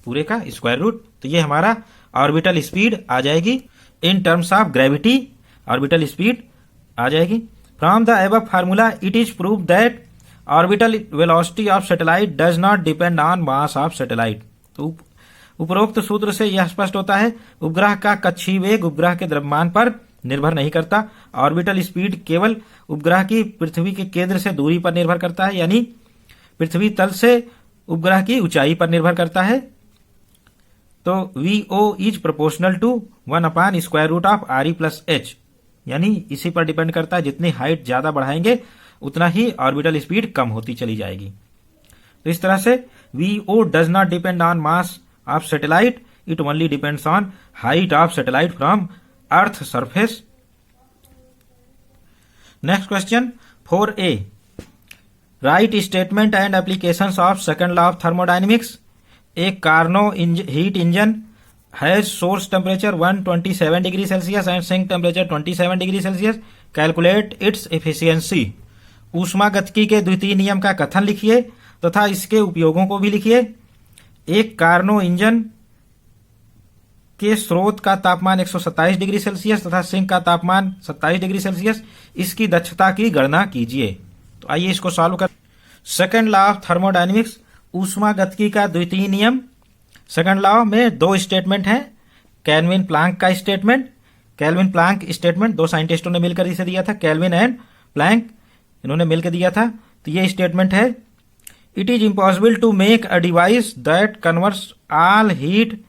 पूरे का स्क्वायर रूट। तो ये हमारा ऑर्बिटल स्पीड आ जाएगी in terms of gravity, orbital speed आ जाएगी। From the above formula it is prove that orbital velocity of satellite does not depend on mass of satellite. तो उपरोक्त सूत्र से यह स्पष्ट होता है उपग्रह का कक्षीय वेग उपग्रह के द्रव्यमान पर निर्भर नहीं करता। ऑर्बिटल स्पीड केवल उपग्रह की पृथ्वी के केंद्र से दूरी पर निर्भर करता है, यानी पृथ्वी तल से उपग्रह की ऊंचाई पर निर्भर करता है। तो VO is proportional to 1 upon square root of Re plus H, यानी इसी पर डिपेंड करता है, जितनी हाइट ज्यादा बढ़ाएंगे उतना ही ऑर्बिटल स्पीड कम होती चली जाएगी। तो इस तरह से VO does not depend on mass of satellite, it only depends on height of satellite from earth surface. Next question 4A, right statement and applications of second law of thermodynamics. A Carnot heat engine has source temperature 127 degree Celsius and sink temperature 27 degree Celsius. Calculate its efficiency. ऊष्मागतिकी के द्वितीय नियम का कथन लिखिए तथा इसके उपयोगों को भी लिखिए। एक कार्नो इंजन के स्रोत का तापमान 127 डिग्री सेल्सियस तथा सिंक का तापमान 27 डिग्री सेल्सियस, इसकी दक्षता की गणना कीजिए। तो आइए इसको सॉल्व कर। सेकंड लॉ ऑफ थर्मोडायनेमिक्स, ऊष्मागतिकी का द्वितीय नियम। सेकंड लॉ में दो स्टेटमेंट हैं, केल्विन प्लांक का स्टेटमेंट, केल्विन प्लांक स्टेटमेंट, दो साइंटिस्टों ने मिलकर इसे दिया था, केल्विन एंड प्लैंक, इन्होंने मिलकर दिया था। तो ये स्टेटमेंट है, it is impossible to make a device that converts all heat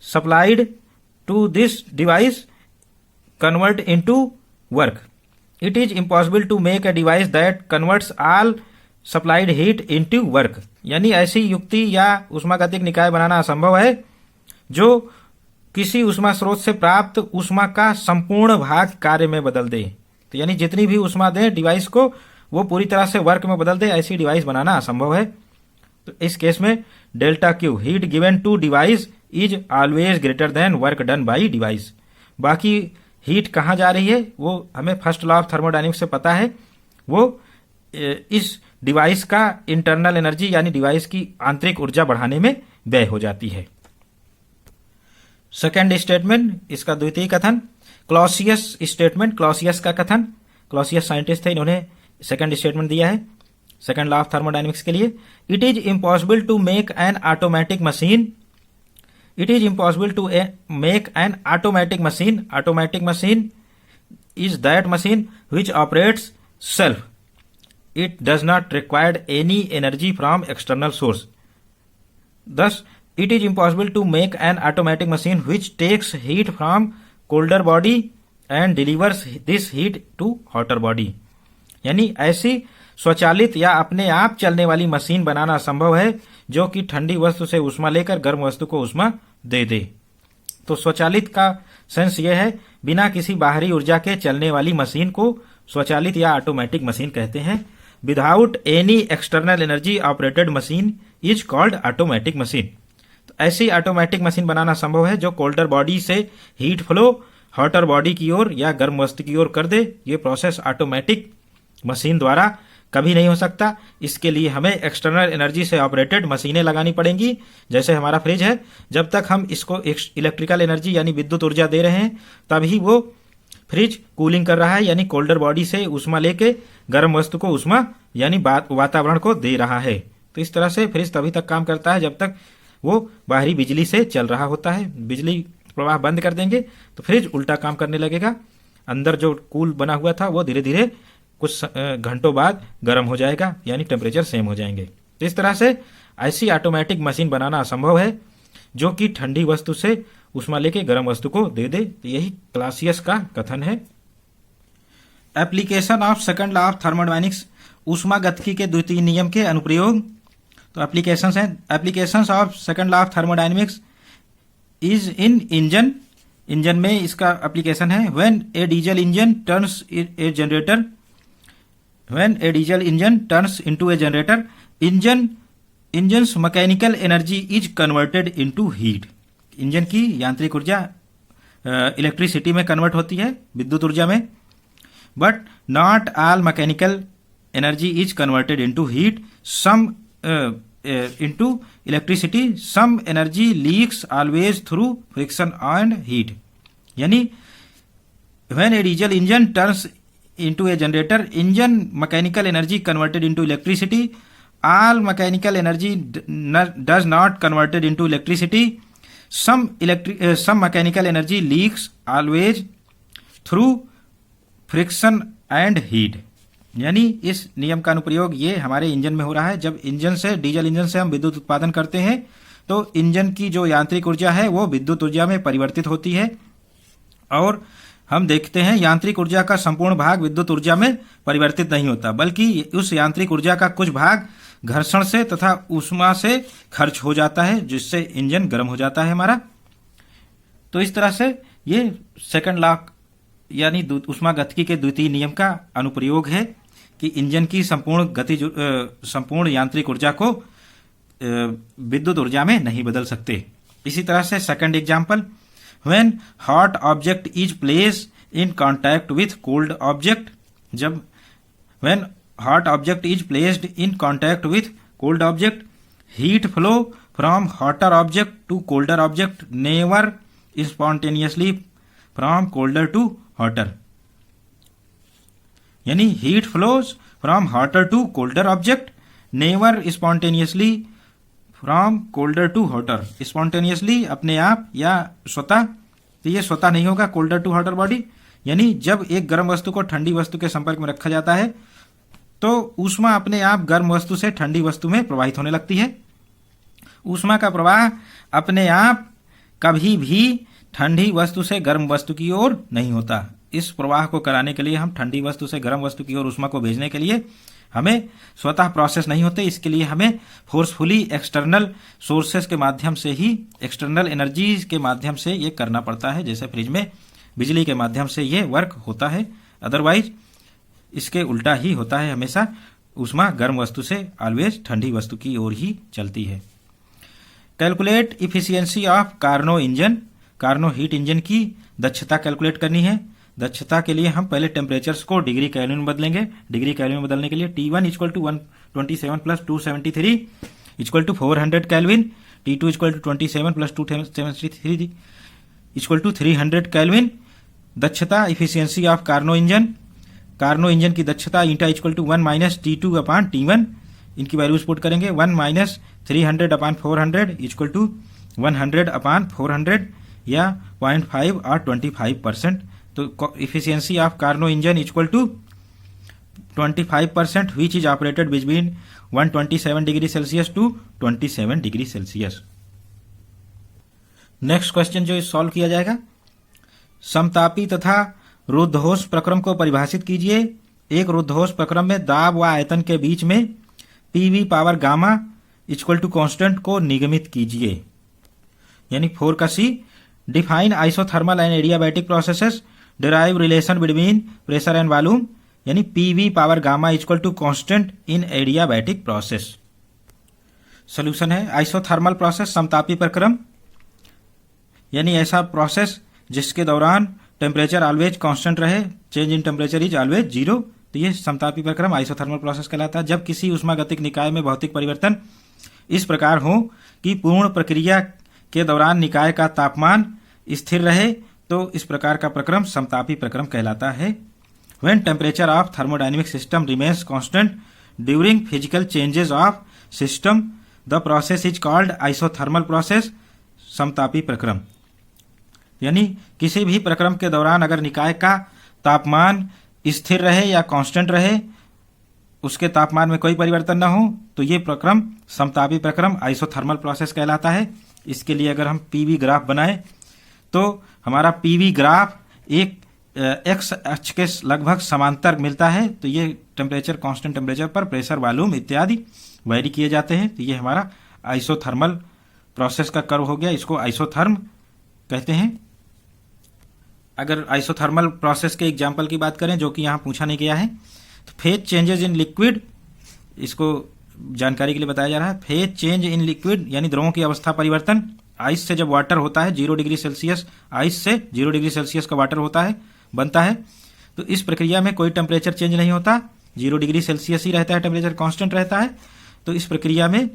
supplied to this device convert into work. It is impossible to make a device that converts all supplied heat into work, यानी ऐसी युक्ति या ऊष्मागतिक निकाय बनाना असंभव है जो किसी ऊष्मा स्रोत से प्राप्त ऊष्मा का संपूर्ण भाग कार्य में बदल दे। तो यानी जितनी भी ऊष्मा दे डिवाइस को वो पूरी तरह से वर्क में बदल दे, ऐसी डिवाइस बनाना असंभव है। तो इस केस में delta Q, heat given to device is always greater than work done by device. बाकी हीट कहाँ जा रही है वो हमें फर्स्ट लॉ ऑफ थर्मोडायनेमिक्स से पता है, वो इस डिवाइस का इंटरनल एनर्जी यानी डिवाइस की आंतरिक ऊर्जा बढ़ाने में व्यय हो जाती है। सेकेंड स्टेटमेंट, इसका द्वितीय कथन, क्लॉसियस स्टेटमेंट, क्लॉसियस का कथन, क्लॉसियस साइंटिस्ट थे, इन्होंने सेकेंड स्टेटमेंट दिया है सेकेंड लॉ ऑफ थर्मोडायनेमिक्स के लिए। It is impossible to make an automatic machine, it is impossible to make an automatic machine, automatic machine is that machine which operates self, it does not require any energy from external source. Thus, it is impossible to make an automatic machine which takes heat from colder body and delivers this heat to hotter body. यानी ऐसी स्वचालित या अपने आप चलने वाली machine बनाना संभव है जो कि ठंडी वस्तु से ऊष्मा लेकर गर्म वस्तु को ऊष्मा दे दे। तो स्वचालित का सेंस यह है बिना किसी बाहरी ऊर्जा के चलने वाली मशीन को स्वचालित या ऑटोमेटिक मशीन कहते हैं। Without any external energy operated machine is called automatic machine. तो ऐसी ऑटोमेटिक मशीन बनाना संभव है जो कोल्डर बॉडी से हीट फ्लो हॉटर बॉडी की ओर या गर्म वस्तु की ओर कर दे। ये प्रोसेस ऑटोमेटिक मशीन द्वारा कभी नहीं हो सकता। इसके लिए हमें एक्सटर्नल एनर्जी से ऑपरेटेड मशीनें लगानी पड़ेंगी, जैसे हमारा फ्रिज है। जब तक हम इसको इलेक्ट्रिकल एनर्जी यानी विद्युत ऊर्जा दे रहे हैं, तभी वो फ्रिज कूलिंग कर रहा है, यानी कोल्डर बॉडी से ऊष्मा लेके गर्म वस्तु को ऊष्मा यानी वातावरण को दे रहा है। तो इस तरह से फ्रिज तभी तक काम करता है जब तक वो बाहरी बिजली से चल रहा होता है। बिजली प्रवाह बंद कर देंगे तो फ्रिज उल्टा काम करने लगेगा। अंदर जो कूल बना हुआ था वो धीरे धीरे कुछ घंटों बाद गर्म हो जाएगा, यानी टेम्परेचर सेम हो जाएंगे। तो इस तरह से ऐसी ऑटोमेटिक मशीन बनाना असंभव है जो कि ठंडी वस्तु से ऊष्मा लेके गर्म वस्तु को दे दे। तो यही क्लासियस का कथन है। Application of second law of thermodynamics, ऊष्मागतिकी के द्वितीय नियम के अनुप्रयोग। तो एप्लीकेशंस हैं। Applications of second law of thermodynamics is in engine. Engine में इसका एप्लीकेशन है। When A diesel engine turns A generator, when A diesel engine turns into A generator, engines mechanical energy is converted into heat. Engine की यांत्रिक ऊर्जा electricity में convert होती है, विद्युत ऊर्जा में। But not all mechanical energy is converted into heat, some into electricity, some energy leaks always through friction and heat। यानी when a diesel engine turns into a generator, engine mechanical energy converted into electricity, all mechanical energy does not converted into electricity, some mechanical energy leaks always through friction and heat। यानी इस नियम का अनुप्रयोग ये हमारे engine में हो रहा है। जब इंजन से, डीजल इंजन से हम विद्युत उत्पादन करते हैं तो इंजन की जो यांत्रिक ऊर्जा है वो विद्युत ऊर्जा में परिवर्तित होती है, और हम देखते हैं यांत्रिक ऊर्जा का संपूर्ण भाग विद्युत ऊर्जा में परिवर्तित नहीं होता, बल्कि उस यांत्रिक ऊर्जा का कुछ भाग घर्षण से तथा ऊष्मा से खर्च हो जाता है, जिससे इंजन गर्म हो जाता है हमारा। तो इस तरह से ये सेकंड लॉ यानी ऊष्मागतिकी के द्वितीय नियम का अनुप्रयोग है कि इंजन की संपूर्ण यांत्रिक ऊर्जा को विद्युत ऊर्जा में नहीं बदल सकते। इसी तरह से second example, when hot object is place in contact with cold object, जब when hot object is placed in contact with cold object, heat flow from hotter object to colder object, never spontaneously from colder to hotter. यानी heat flows from hotter to colder object, never spontaneously from colder to hotter. Spontaneously अपने आप या स्वतः, तो ये स्वतः नहीं होगा कोल्डर टू हॉटर बॉडी। यानी जब एक गर्म वस्तु को ठंडी वस्तु के संपर्क में रखा जाता है तो ऊष्मा अपने आप गर्म वस्तु से ठंडी वस्तु में प्रवाहित होने लगती है। ऊष्मा का प्रवाह अपने आप कभी भी ठंडी वस्तु से गर्म वस्तु की ओर नहीं होता। इस प्रवाह को कराने के लिए, हम ठंडी वस्तु से गर्म वस्तु की ओर ऊष्मा को भेजने के लिए हमें स्वतः प्रोसेस नहीं होते। इसके लिए हमें फोर्सफुली एक्सटर्नल सोर्सेस के माध्यम से ही, एक्सटर्नल एनर्जीज के माध्यम से ये करना पड़ता है। जैसे फ्रिज में बिजली के माध्यम से ये वर्क होता है, अदरवाइज इसके उल्टा ही होता है। हमेशा ऊष्मा गर्म वस्तु से ऑलवेज ठंडी वस्तु की ओर ही चलती है। Calculate efficiency of Carnot engine. Carnot heat engine की दक्षता कैलकुलेट करनी है। दक्षता के लिए हम पहले टेम्परेचर्स को डिग्री केल्विन में बदलेंगे। डिग्री केल्विन में बदलने के लिए T1 equal to 127 plus 273 equal to 400 kelvin, T2 equal to 27 plus 273 equal to 300 kelvin. दक्षता efficiency of Carnot engine. Carnot engine की दक्षता eta equal to 1 minus T2 upon T1। इनकी वैल्यूज पुट करेंगे। 1 minus 300 upon 400 equal to 100 upon 400 या 0.5 और 25%। तो efficiency of Carnot engine equal to 25% which is operated between 127 degree Celsius to 27 degree Celsius. Next question जो solve किया जाएगा, समतापी तथा रुद्धहोष प्रक्रम को परिभाषित कीजिए। एक रुद्धहोष प्रक्रम में दाब व आयतन के बीच में PV power gamma equal to constant को निगमित कीजिए। यानी 4 का C, define isothermal and adiabatic processes, derive relation between pressure and volume. यानी PV power gamma equal to constant in adiabatic process. Solution है आइसोथर्मल प्रोसेस, समतापी प्रक्रम, यानी ऐसा प्रोसेस जिसके दौरान टेम्परेचर ऑलवेज कांस्टेंट रहे, change in temperature is always 0। तो ये समतापी प्रक्रम आइसोथर्मल प्रोसेस कहलाता है। जब किसी ऊष्मागतिक निकाय में भौतिक परिवर्तन इस प्रकार हो कि पूर्ण प्रक्रिया के दौरान निकाय का तापमान स्थिर रहे तो इस प्रकार का प्रक्रम समतापी प्रक्रम कहलाता है। When temperature of thermodynamic system remains constant during physical changes of system, the process is called isothermal process, समतापी प्रक्रम। यानी किसी भी प्रक्रम के दौरान अगर निकाय का तापमान स्थिर रहे या कांस्टेंट रहे, उसके तापमान में कोई परिवर्तन न हो, तो ये प्रक्रम समतापी प्रक्रम आइसोथर्मल प्रोसेस कहलाता है। इसके लिए अगर हम पीवी ग्राफ बनाएं तो हमारा पीवी ग्राफ एक एक्स अक्ष के लगभग समांतर मिलता है। तो ये टेम्परेचर, कांस्टेंट टेम्परेचर पर प्रेशर, वॉल्यूम इत्यादि वेरी किए जाते हैं। तो ये हमारा आइसोथर्मल प्रोसेस का कर्व हो गया, इसको आइसोथर्म कहते हैं। अगर आइसोथर्मल प्रोसेस के एग्जाम्पल की बात करें जो कि यहाँ पूछा नहीं गया है, तो फेज चेंजेस इन लिक्विड, इसको जानकारी के लिए बताया जा रहा है। फेज चेंज इन लिक्विड यानी द्रवों की अवस्था परिवर्तन। आइस से जब वाटर होता है 0 डिग्री सेल्सियस, आइस से 0 डिग्री सेल्सियस का वाटर होता है, बनता है, तो इस प्रक्रिया में कोई टेम्परेचर चेंज नहीं होता, 0 डिग्री सेल्सियस ही रहता है, टेम्परेचर कांस्टेंट रहता है। तो इस प्रक्रिया में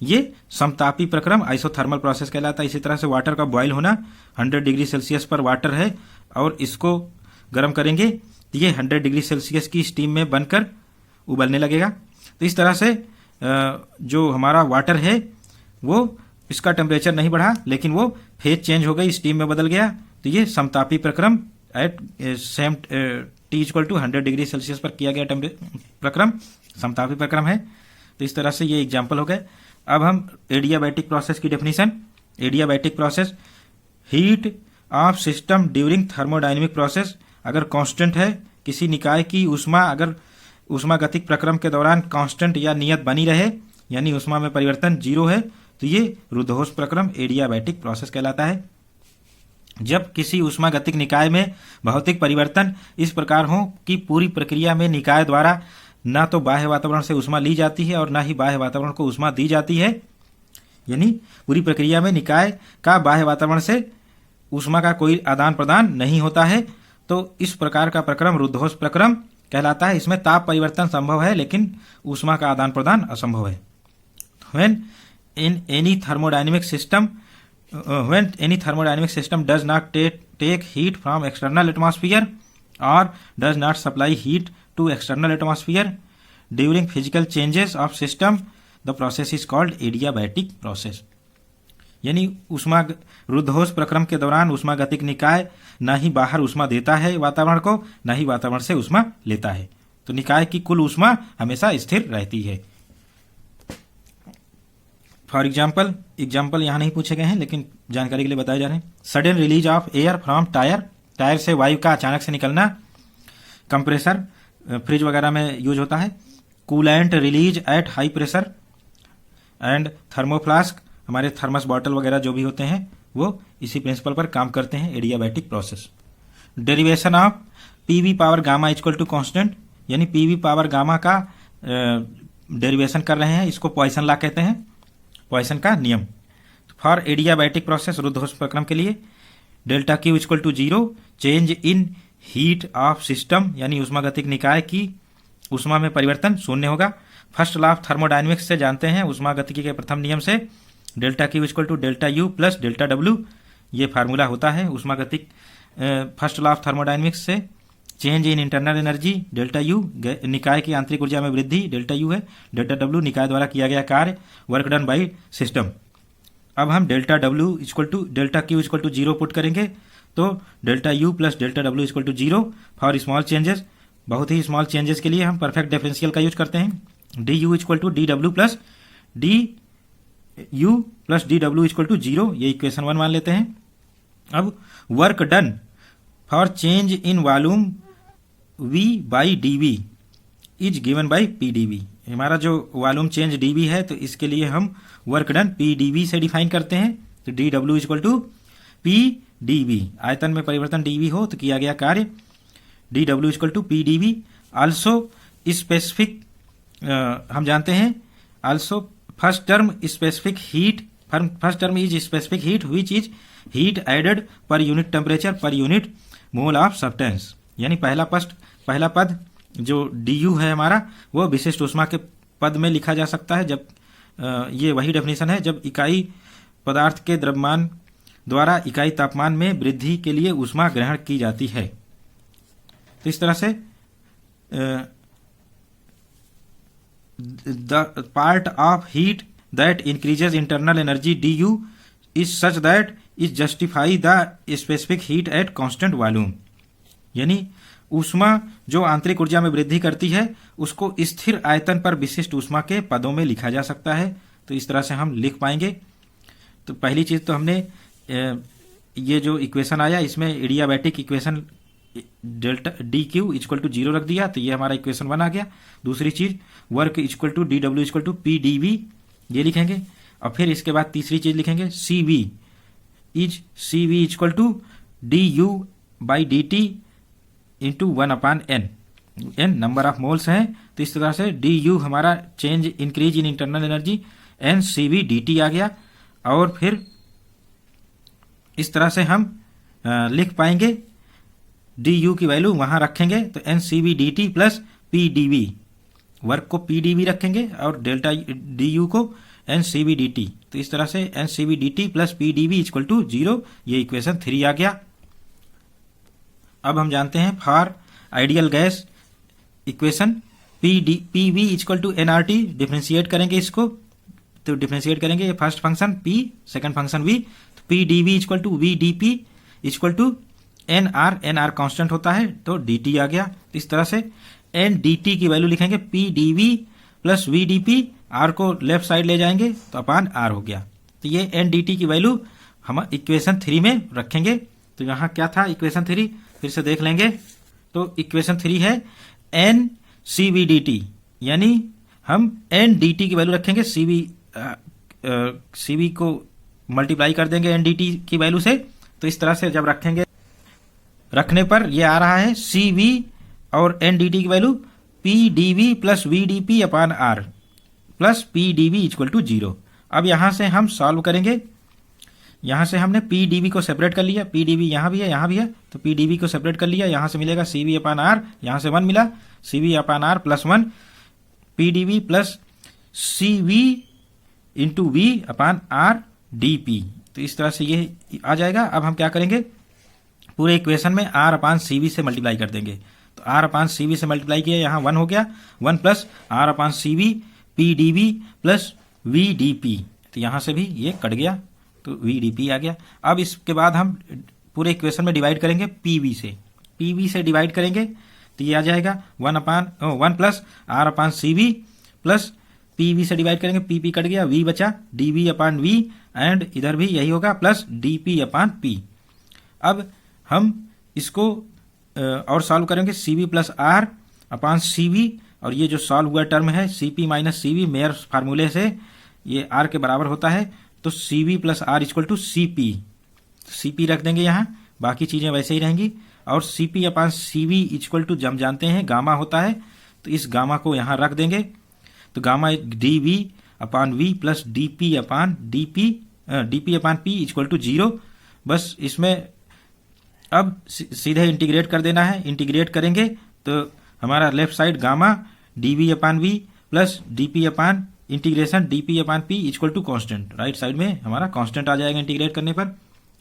ये समतापी प्रक्रम आइसोथर्मल प्रोसेस कहलाता है। इसी तरह से वाटर का बॉयल होना, 100 डिग्री सेल्सियस पर वाटर है और इसको गर्म करेंगे तो ये 100 डिग्री सेल्सियस की स्टीम में बनकर उबलने लगेगा। तो इस तरह से जो हमारा वाटर है वो इसका टेम्परेचर नहीं बढ़ा, लेकिन वो फेज चेंज हो गई, स्टीम में बदल गया। तो ये समतापी प्रक्रम at same T equal to 100 degree Celsius पर किया गया प्रक्रम समतापी प्रक्रम है। तो इस तरह से ये एग्जाम्पल हो गए। अब हम एडियाबैटिक प्रोसेस की definition. Adiabatic process, heat of system during thermodynamic process. अगर कांस्टेंट है किसी निकाय की ऊष्मा, अगर ऊष्मागतिक प्रक्रम के दौरान कांस्टेंट या नियत बनी रहे, यानी ऊष्मा में परिवर्तन 0 है, तो ये रुद्धोष प्रक्रम एडियाबैटिक प्रोसेस कहलाता है। जब किसी ऊष्मागतिक निकाय में भौतिक परिवर्तन इस प्रकार हो कि पूरी प्रक्रिया में निकाय द्वारा न तो बाह्य वातावरण से ऊष्मा ली जाती है और न ही बाह्य वातावरण को ऊष्मा दी जाती है, यानी पूरी प्रक्रिया में निकाय का बाह्य वातावरण से ऊष्मा का कोई आदान प्रदान नहीं होता है, तो इस प्रकार का प्रक्रम रुद्धोष प्रक्रम कहलाता है। इसमें ताप परिवर्तन संभव है लेकिन ऊष्मा का आदान प्रदान असंभव है। When any thermodynamic system does not take heat from external atmosphere or does not supply heat to external atmosphere during physical changes of system, the process is called adiabatic process। यानी रुद्धोष प्रक्रम के दौरान ऊष्मागतिक निकाय न ही बाहर ऊष्मा देता है वातावरण को, न ही वातावरण से ऊष्मा लेता है, तो निकाय की कुल ऊष्मा हमेशा स्थिर रहती है। फॉर एग्जाम्पल यहाँ नहीं पूछे गए हैं लेकिन जानकारी के लिए बताए जा रहे हैं। Sudden release of air from tyre से वायु का अचानक से निकलना, कंप्रेसर फ्रिज वगैरह में यूज होता है। Coolant release at high pressure and thermoflask, हमारे थर्मस बॉटल वगैरह जो भी होते हैं वो इसी प्रिंसिपल पर काम करते हैं, adiabatic process. Derivation of PV power gamma equal to constant, यानी पीवी पावर गामा का डेरिवेशन कर रहे हैं, इसको पॉइसन लॉ कहते हैं, पॉइसन का नियम। फॉर एडियाबैटिक प्रोसेस रुद्धोष प्रक्रम के लिए delta Q equal to 0, change in heat of system, यानी ऊष्मागतिक निकाय की ऊष्मा में परिवर्तन 0 होगा। फर्स्ट लॉ ऑफ थर्मोडायनेमिक्स से जानते हैं, ऊष्मागतिकी के प्रथम नियम से delta Q equal to delta U plus delta W, ये फार्मूला होता है ऊष्मागतिक फर्स्ट लॉ ऑफ थर्मोडायनेमिक्स से। Change in internal energy delta U, निकाय की आंतरिक ऊर्जा में वृद्धि डेल्टा यू है। डेल्टा डब्ल्यू निकाय द्वारा किया गया कार्य, वर्क डन बाई सिस्टम। अब हम delta W equal to delta Q equal to 0 put करेंगे तो delta U plus delta W equal to 0 for small changes. बहुत ही स्मॉल चेंजेस के लिए हम परफेक्ट डिफरेंशियल का यूज करते हैं। D U equal to D W plus D U plus D W equal to 0, ये इक्वेशन 1 मान लेते हैं। अब work done for change in volume V by D V is given by P D V. हमारा जो volume change D we है तो इसके लिए हम work done P D V से डिफाइन करते हैं। तो D W equal to P D V, आयतन में परिवर्तन डी वी हो तो किया गया कार्य, D W equal to P D V. Also specific, हम जानते हैं also first term specific heat, first term is specific heat which is heat added per unit temperature per unit mole of substance, यानी पहला पद जो du है हमारा वो विशिष्ट ऊष्मा के पद में लिखा जा सकता है। जब ये वही डेफिनेशन है जब इकाई पदार्थ के द्रव्यमान द्वारा इकाई तापमान में वृद्धि के लिए ऊष्मा ग्रहण की जाती है। तो इस तरह से the part of heat that increases internal energy du is such that is justify the specific heat at constant volume. यानी ऊष्मा जो आंतरिक ऊर्जा में वृद्धि करती है उसको स्थिर आयतन पर विशिष्ट ऊष्मा के पदों में लिखा जा सकता है। तो इस तरह से हम लिख पाएंगे। तो पहली चीज तो हमने ये जो इक्वेशन आया इसमें adiabatic equation delta D Q equal to 0 रख दिया, तो ये हमारा इक्वेशन 1 आ गया। दूसरी चीज work equal to D W equal to P D V ये लिखेंगे, और फिर इसके बाद तीसरी चीज लिखेंगे C V equal to D U by D T into 1/n। n number of moles हैं, तो इस तरह से डी यू हमारा change increase in internal energy, N C V D T आ गया। और फिर इस तरह से हम लिख पाएंगे डी यू की वैल्यू वहां रखेंगे तो N C V D T plus P D V, work को पी डी वी रखेंगे और डेल्टा डी यू को N C V D T. तो इस तरह से N C V D T plus P D V equal to 0, ये equation 3 आ गया। अब हम जानते हैं for ideal gas equation P V equal to N R T. Differentiate करेंगे इसको, तो डिफ्रेंशिएट करेंगे ये first function P, second function V, तो P D V equal to V D P equal to N R constant होता है तो D T आ गया। तो इस तरह से एन डी टी की वैल्यू लिखेंगे P D V plus V D P, R को लेफ्ट साइड ले जाएंगे तो अपान आर हो गया। तो ये एन डी टी की वैल्यू हम इक्वेशन 3 में रखेंगे। तो यहाँ क्या था इक्वेशन 3, फिर से देख लेंगे। तो इक्वेशन 3 है N C V D T, यानी हम एन डी टी की वैल्यू रखेंगे, सी वी को मल्टीप्लाई कर देंगे एन डी टी की वैल्यू से। तो इस तरह से जब रखने पर ये आ रहा है सी वी और एन डी टी की value P D V plus V D P upon R plus P D V equal to 0। अब यहां से हम सॉल्व करेंगे। यहां से हमने पी डी वी को सेपरेट कर लिया, पी डी वी यहां भी है, तो पी डी वी को सेपरेट कर लिया। यहां से मिलेगा सी वी अपान आर, यहां से 1 मिला, C V upon R plus 1 P D V plus C V into V upon R D P. तो इस तरह से ये आ जाएगा। अब हम क्या करेंगे, पूरे इक्वेशन में आर अपान सी वी से मल्टीप्लाई कर देंगे। तो आर अपान सी वी से मल्टीप्लाई किया, यहाँ 1 हो गया, 1 plus R upon C V P D V plus V D P. तो यहाँ से भी ये कट गया तो वी डी पी आ गया। अब इसके बाद हम पूरे इक्वेशन में डिवाइड करेंगे पी वी से डिवाइड करेंगे तो ये आ जाएगा 1 plus R upon C V plus P V से डिवाइड करेंगे, पी पी कट गया, वी बचा, D V upon V, and इधर भी यही होगा plus D P upon P. अब हम इसको और सॉल्व करेंगे C V plus R upon C V, और ये जो सॉल्व हुआ टर्म है C P minus C V, Mayer फार्मूले से ये आर के बराबर होता है। तो सी V plus R equal to C P रख देंगे यहाँ, बाकी चीजें वैसे ही रहेंगी। और C P upon C V equal to हम जानते हैं गामा होता है, तो इस गामा को यहाँ रख देंगे। तो gamma D V upon V plus D P upon P equal to 0। बस इसमें अब सीधे इंटीग्रेट कर देना है। इंटीग्रेट करेंगे तो हमारा left side gamma D V upon V plus D P upon integration D P upon P equal to constant, right side में हमारा कॉन्स्टेंट आ जाएगा इंटीग्रेट करने पर।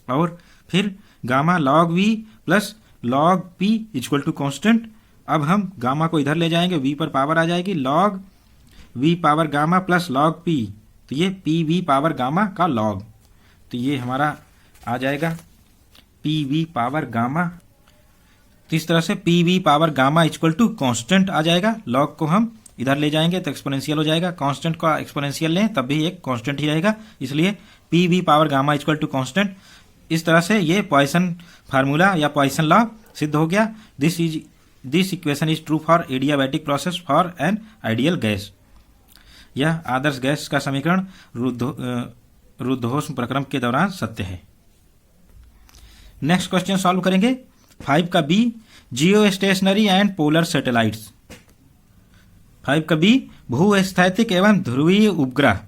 और फिर gamma log V plus log P equal to constant. अब हम गामा को इधर ले जाएंगे, वी पर पावर आ जाएगी, log we power gamma plus log P, तो ये पी वी पावर गामा का लॉग, तो ये हमारा आ जाएगा पी वी पावर गामा। तो इस तरह से P V power gamma equal to constant आ जाएगा। लॉग को हम इधर ले जाएंगे तो एक्सपोनेंशियल हो जाएगा, कांस्टेंट का एक्सपोनेंशियल लें तब भी एक कांस्टेंट ही रहेगा, इसलिए P V power gamma equal to constant. इस तरह से ये पॉइसन फार्मूला या पॉइसन लॉ सिद्ध हो गया। This equation is true for adiabatic process for an ideal gas. यह आदर्श गैस का समीकरण रुद्धोष्म प्रक्रम के दौरान सत्य है। नेक्स्ट क्वेश्चन सॉल्व करेंगे 5 का B, geostationary and polar satellites. 5 का बी, भूस्थैतिक एवं ध्रुवीय उपग्रह।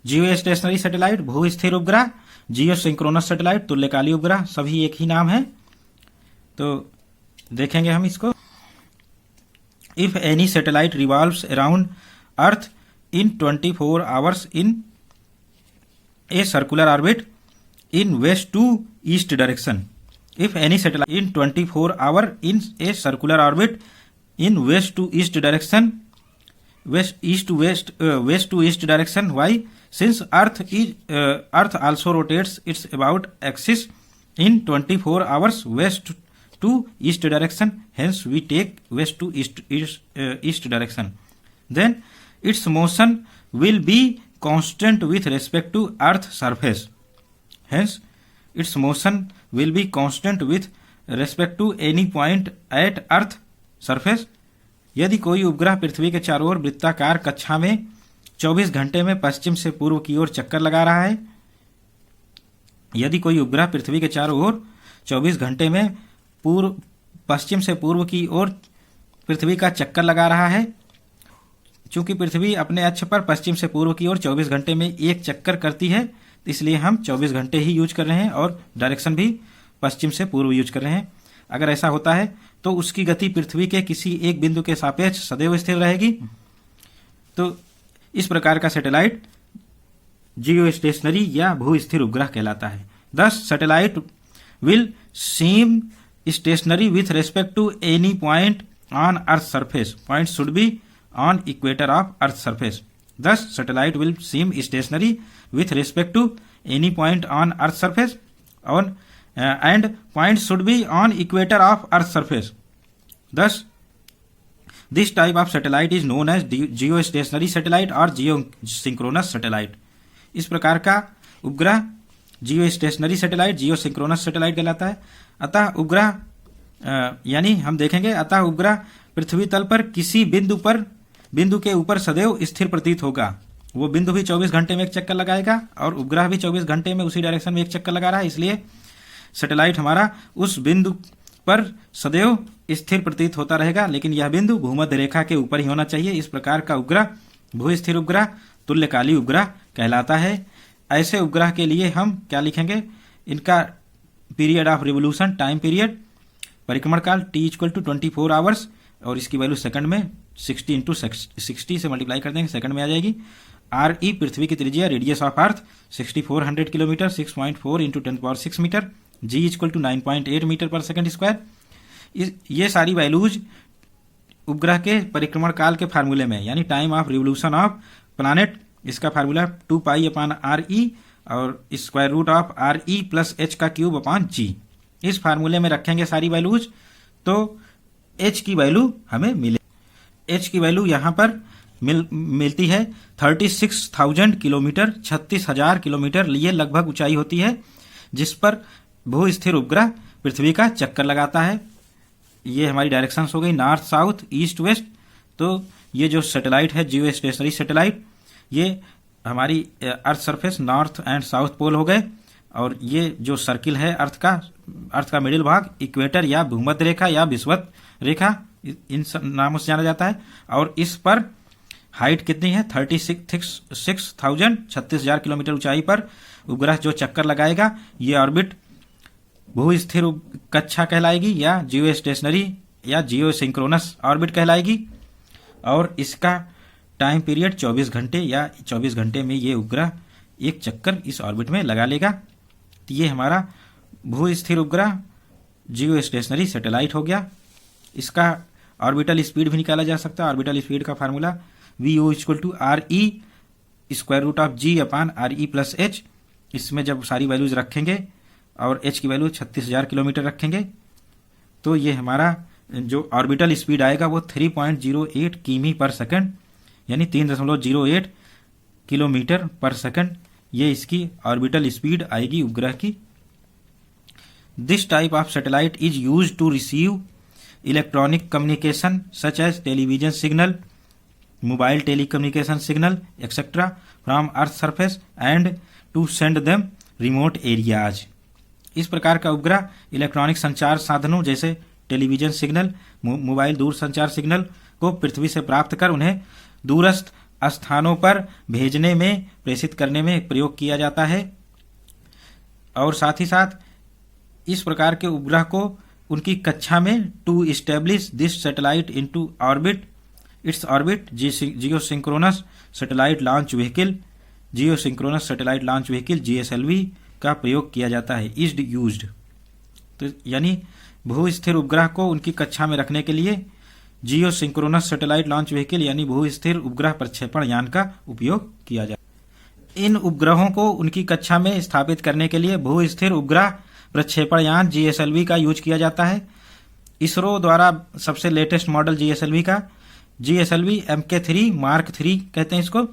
जियो स्टेशनरी सैटेलाइट, भू स्थिर उपग्रह, जियो सिंक्रोनस सैटेलाइट, तुल्यकालिक उपग्रह, सभी एक ही नाम है। तो देखेंगे हम इसको। If any satellite revolves around earth in 24 hours in a circular orbit in west to east direction. If any satellite in 24 hour in a circular orbit in west to east direction, west to east direction. Why? Since Earth also rotates its about axis in 24 hours west to east direction. Hence, we take west to east direction. Then its motion will be constant with respect to Earth surface. Hence, its motion will be constant with respect to any point at Earth surface. यदि कोई उपग्रह पृथ्वी के चारों ओर वृत्ताकार कक्षा में 24 घंटे में पश्चिम से पूर्व की ओर चक्कर लगा रहा है, यदि कोई उपग्रह पृथ्वी के चारों ओर 24 घंटे में पश्चिम से पूर्व की ओर पृथ्वी का चक्कर लगा रहा है, चूंकि पृथ्वी अपने अक्ष पर पश्चिम से पूर्व की ओर 24 घंटे में एक चक्कर करती है, इसलिए हम 24 घंटे ही यूज कर रहे हैं और डायरेक्शन भी पश्चिम से पूर्व यूज कर रहे हैं। अगर ऐसा होता है तो उसकी गति पृथ्वी के किसी एक बिंदु के सापेक्ष सदैव स्थिर रहेगी। तो इस प्रकार का सैटेलाइट जियो स्टेशनरी या भू स्थिर उपग्रह कहलाता है। This satellite will seem stationary with respect to any point on earth surface. Point should be on equator of earth surface. Thus, satellite will seem stationary with respect to any point on Earth surface, and point should be on equator of Earth surface. Thus, this type of satellite is known as geostationary satellite or geosynchronous satellite. इस प्रकार का उपग्रह geostationary satellite, geosynchronous satellite कहलाता है. अतः उपग्रह यानी हम देखेंगे, अतः उपग्रह पृथ्वी तल पर किसी बिंदु के ऊपर सदैव स्थिर प्रतीत होगा. वो बिंदु भी 24 घंटे में एक चक्कर लगाएगा और उपग्रह भी 24 घंटे में उसी डायरेक्शन में एक चक्कर लगा रहा है. इसलिए सैटेलाइट हमारा उस बिंदु पर सदैव स्थिर प्रतीत होता रहेगा, लेकिन यह बिंदु भूमध्य रेखा के ऊपर ही होना चाहिए. इस प्रकार का उपग्रह भू स्थिर उपग्रह, तुल्यकाली उपग्रह कहलाता है. ऐसे उपग्रह के लिए हम क्या लिखेंगे, इनका period of revolution, time period, परिक्रमण काल t = 24 आवर्स, और इसकी वैल्यू सेकंड में 60 × 60 से मल्टीप्लाई कर देंगे, सेकंड में आ जाएगी. RE पृथ्वी की त्रिज्या, radius of earth 6400 kilometre, 6.4 × 10⁶ metre. G = 9.8 metre पर सेकंड स्क्वायर. ये सारी वैल्यूज उपग्रह के परिक्रमण काल के फार्मूले में, यानी time of revolution of planet, इसका फार्मूला 2π/RE और square root of RE + h³/g. इस फार्मूले में रखेंगे सारी वैल्यूज, तो h की वैल्यू हमें मिले. h की वैल्यू यहां पर मिलती है 36,000 किलोमीटर, 36,000 किलोमीटर. ये लगभग ऊंचाई होती है जिस पर भू स्थिर उपग्रह पृथ्वी का चक्कर लगाता है. ये हमारी डायरेक्शंस हो गई, नॉर्थ साउथ, ईस्ट वेस्ट. तो ये जो सैटेलाइट है जियो स्टेशनरी सैटेलाइट, ये हमारी earth surface, north and south pole हो गए. और ये जो सर्किल है अर्थ का मिडिल भाग, इक्वेटर या भूमध्य रेखा या विषुवत रेखा, इन नामों से जाना जाता है. और इस पर हाइट कितनी है, 36,000 किलोमीटर ऊंचाई पर उपग्रह जो चक्कर लगाएगा, ये ऑर्बिट भू स्थिर कक्षा कहलाएगी या जियो स्टेशनरी या जियो सिंक्रोनस ऑर्बिट कहलाएगी. और इसका टाइम पीरियड 24 घंटे, या 24 घंटे में ये उपग्रह एक चक्कर इस ऑर्बिट में लगा लेगा. तो ये हमारा भू स्थिर उपग्रह जियो स्टेशनरी सैटेलाइट हो गया. इसका ऑर्बिटल स्पीड भी निकाला जा सकता है. ऑर्बिटल स्पीड का formula VO = RE √g/RE + h. इसमें जब सारी वैल्यूज रखेंगे और h की वैल्यू 36,000 किलोमीटर रखेंगे, तो ये हमारा जो ऑर्बिटल स्पीड आएगा वो 3.08 किमी पर सेकंड, यानी 3.08 किलोमीटर पर सेकंड. ये इसकी ऑर्बिटल स्पीड आएगी उपग्रह की. This type of satellite is used to receive electronic communication such as television signal, mobile telecommunication signal etcetera from earth surface and to send them remote areas. इस प्रकार का उपग्रह इलेक्ट्रॉनिक संचार साधनों जैसे टेलीविजन सिग्नल, मोबाइल दूर संचार signal को पृथ्वी से प्राप्त कर उन्हें दूरस्थ स्थानों पर भेजने में, प्रेषित करने में प्रयोग किया जाता है. और साथ ही साथ इस प्रकार के उपग्रह को उनकी कक्षा में to establish this satellite into orbit its orbit geosynchronous satellite launch vehicle GSLV का प्रयोग किया जाता है। इज यूज्ड, तो यानी भू स्थिर उपग्रह को उनकी कक्षा में रखने के लिए जियो सिंक्रोनस सैटेलाइट लॉन्च व्हीकल यानी भू स्थिर उपग्रह प्रक्षेपण यान का उपयोग किया जाता है। इन उपग्रहों को उनकी कक्षा में स्थापित करने के लिए भू स्थिर उपग्रह प्रक्षेपण यान GSLV का यूज किया जाता है। इसरो द्वारा सबसे लेटेस्ट मॉडल GSLV का GSLV MK3 Mark 3 कहते हैं इसको।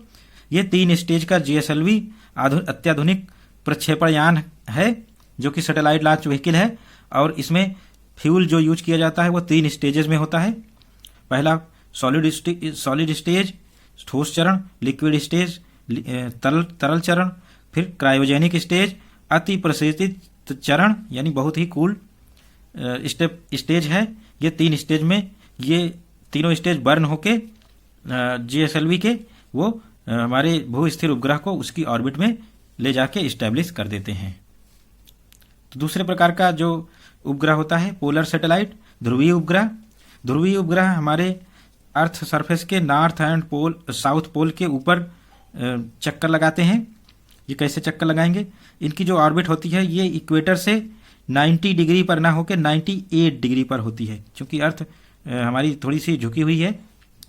ये 3 स्टेज का GSLV अत्याधुनिक प्रक्षेपण यान है जो कि सैटेलाइट लॉन्च व्हीकल है, और इसमें फ्यूल जो यूज किया जाता है वो 3 स्टेजेस में होता है। पहला सॉलिड स्टेज, ठोस चरण, लिक्विड स्टेज, तरल चरण, फिर क्रायोजेनिक स्टेज, अति प्रशीतित चरण यानी बहुत ही कूल स्टेज है। ये 3 स्टेज में ये तीनों स्टेज बर्न होके GSLV के वो हमारे भू स्थिर उपग्रह को उसकी ऑर्बिट में ले जाके स्टैब्लिश कर देते हैं। तो दूसरे प्रकार का जो उपग्रह होता है पोलर सैटेलाइट, ध्रुवीय उपग्रह। ध्रुवीय उपग्रह हमारे अर्थ सरफेस के नॉर्थ एंड साउथ पोल के ऊपर चक्कर लगाते हैं। ये कैसे चक्कर लगाएंगे? इनकी जो ऑर्बिट होती है ये इक्वेटर से 90 डिग्री पर ना होकर 98 डिग्री पर होती है। क्योंकि अर्थ हमारी थोड़ी सी झुकी हुई है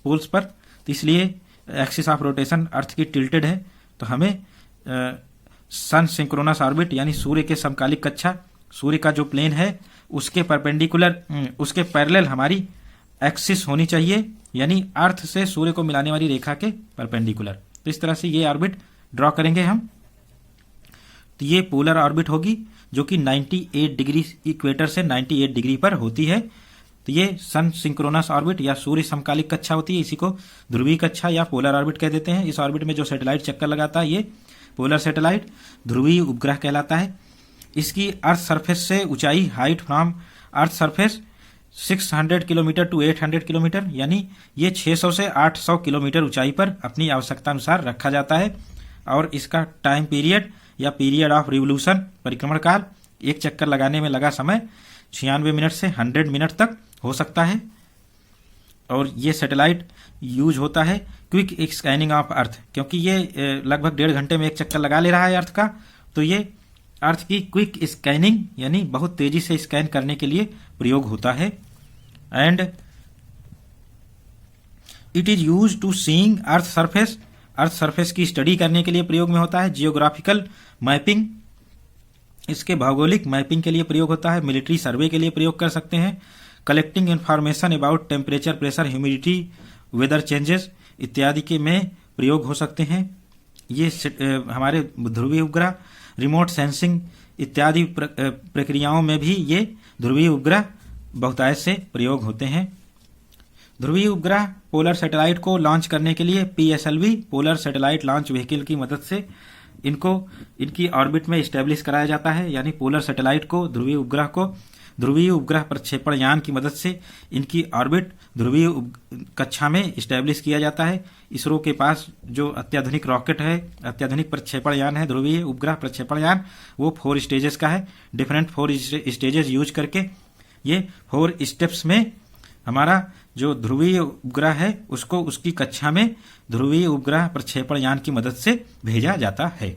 पोल्स पर, तो इसलिए एक्सिस ऑफ रोटेशन अर्थ की टिल्टेड है। तो हमें सन सिंक्रोनस ऑर्बिट यानी सूर्य के समकालिक कक्षा, सूर्य का जो प्लेन है उसके परपेंडिकुलर, उसके पैरेलल हमारी एक्सिस होनी चाहिए, यानी अर्थ से सूर्य को मिलाने वाली रेखा के परपेंडिकुलर। तो इस तरह से ये ऑर्बिट ड्रॉ करेंगे हम। तो ये पोलर ऑर्बिट होगी जो कि 98 डिग्री इक्वेटर से 98 डिग्री पर होती है। तो ये सन सिंक्रोनस ऑर्बिट या सूर्य समकालिक कक्षा होती है, इसी को ध्रुवीय कक्षा या पोलर ऑर्बिट कह देते हैं। इस ऑर्बिट में जो सैटेलाइट चक्कर लगाता है ये पोलर सैटेलाइट ध्रुवीय उपग्रह कहलाता है। इसकी अर्थ सरफेस से ऊंचाई, height from earth surface 600 kilometre to 800 kilometre, यानी ये 600 से 800 किलोमीटर ऊंचाई पर अपनी आवश्यकता अनुसार रखा जाता है। और इसका टाइम पीरियड या पीरियड ऑफ रिवोल्यूशन, परिक्रमण काल, एक चक्कर लगाने में लगा समय 96 मिनट से 100 मिनट तक हो सकता है। और ये सैटेलाइट यूज होता है क्विक स्कैनिंग ऑफ अर्थ, क्योंकि ये लगभग 1.5 घंटे में एक चक्कर लगा ले रहा है अर्थ का, तो ये अर्थ की क्विक स्कैनिंग यानी बहुत तेजी से स्कैन करने के लिए प्रयोग होता है। And it is use to seeing earth surface, earth surface की स्टडी करने के लिए प्रयोग में होता है। जियोग्राफिकल मैपिंग, इसके भौगोलिक मैपिंग के लिए प्रयोग होता है। मिलिट्री सर्वे के लिए प्रयोग कर सकते हैं। Collecting information about temperature, pressure, humidity, weather changes इत्यादि के में प्रयोग हो सकते हैं। ये हमारे ध्रुवीय उपग्रह रिमोट सेंसिंग इत्यादि प्रक्रियाओं में भी ये ध्रुवीय उपग्रह बहुतायत से प्रयोग होते हैं। ध्रुवीय उपग्रह पोलर सैटेलाइट को लॉन्च करने के लिए PSLV polar satellite launch vehicle की मदद से इनको इनकी ऑर्बिट में स्टैब्लिश कराया जाता है। यानी पोलर सैटेलाइट को, ध्रुवीय उपग्रह को ध्रुवीय उपग्रह प्रक्षेपण यान की मदद से इनकी ऑर्बिट ध्रुवीय कक्षा में स्टैब्लिश किया जाता है। इसरो के पास जो अत्याधुनिक रॉकेट है, अत्याधुनिक प्रक्षेपण यान है ध्रुवीय उपग्रह प्रक्षेपण यान, वो 4 स्टेजेस का है। डिफरेंट 4 स्टेजेस यूज करके ये 4 स्टेप्स में हमारा जो ध्रुवीय उपग्रह है उसको उसकी कक्षा में ध्रुवीय उपग्रह प्रक्षेपण यान की मदद से भेजा जाता है।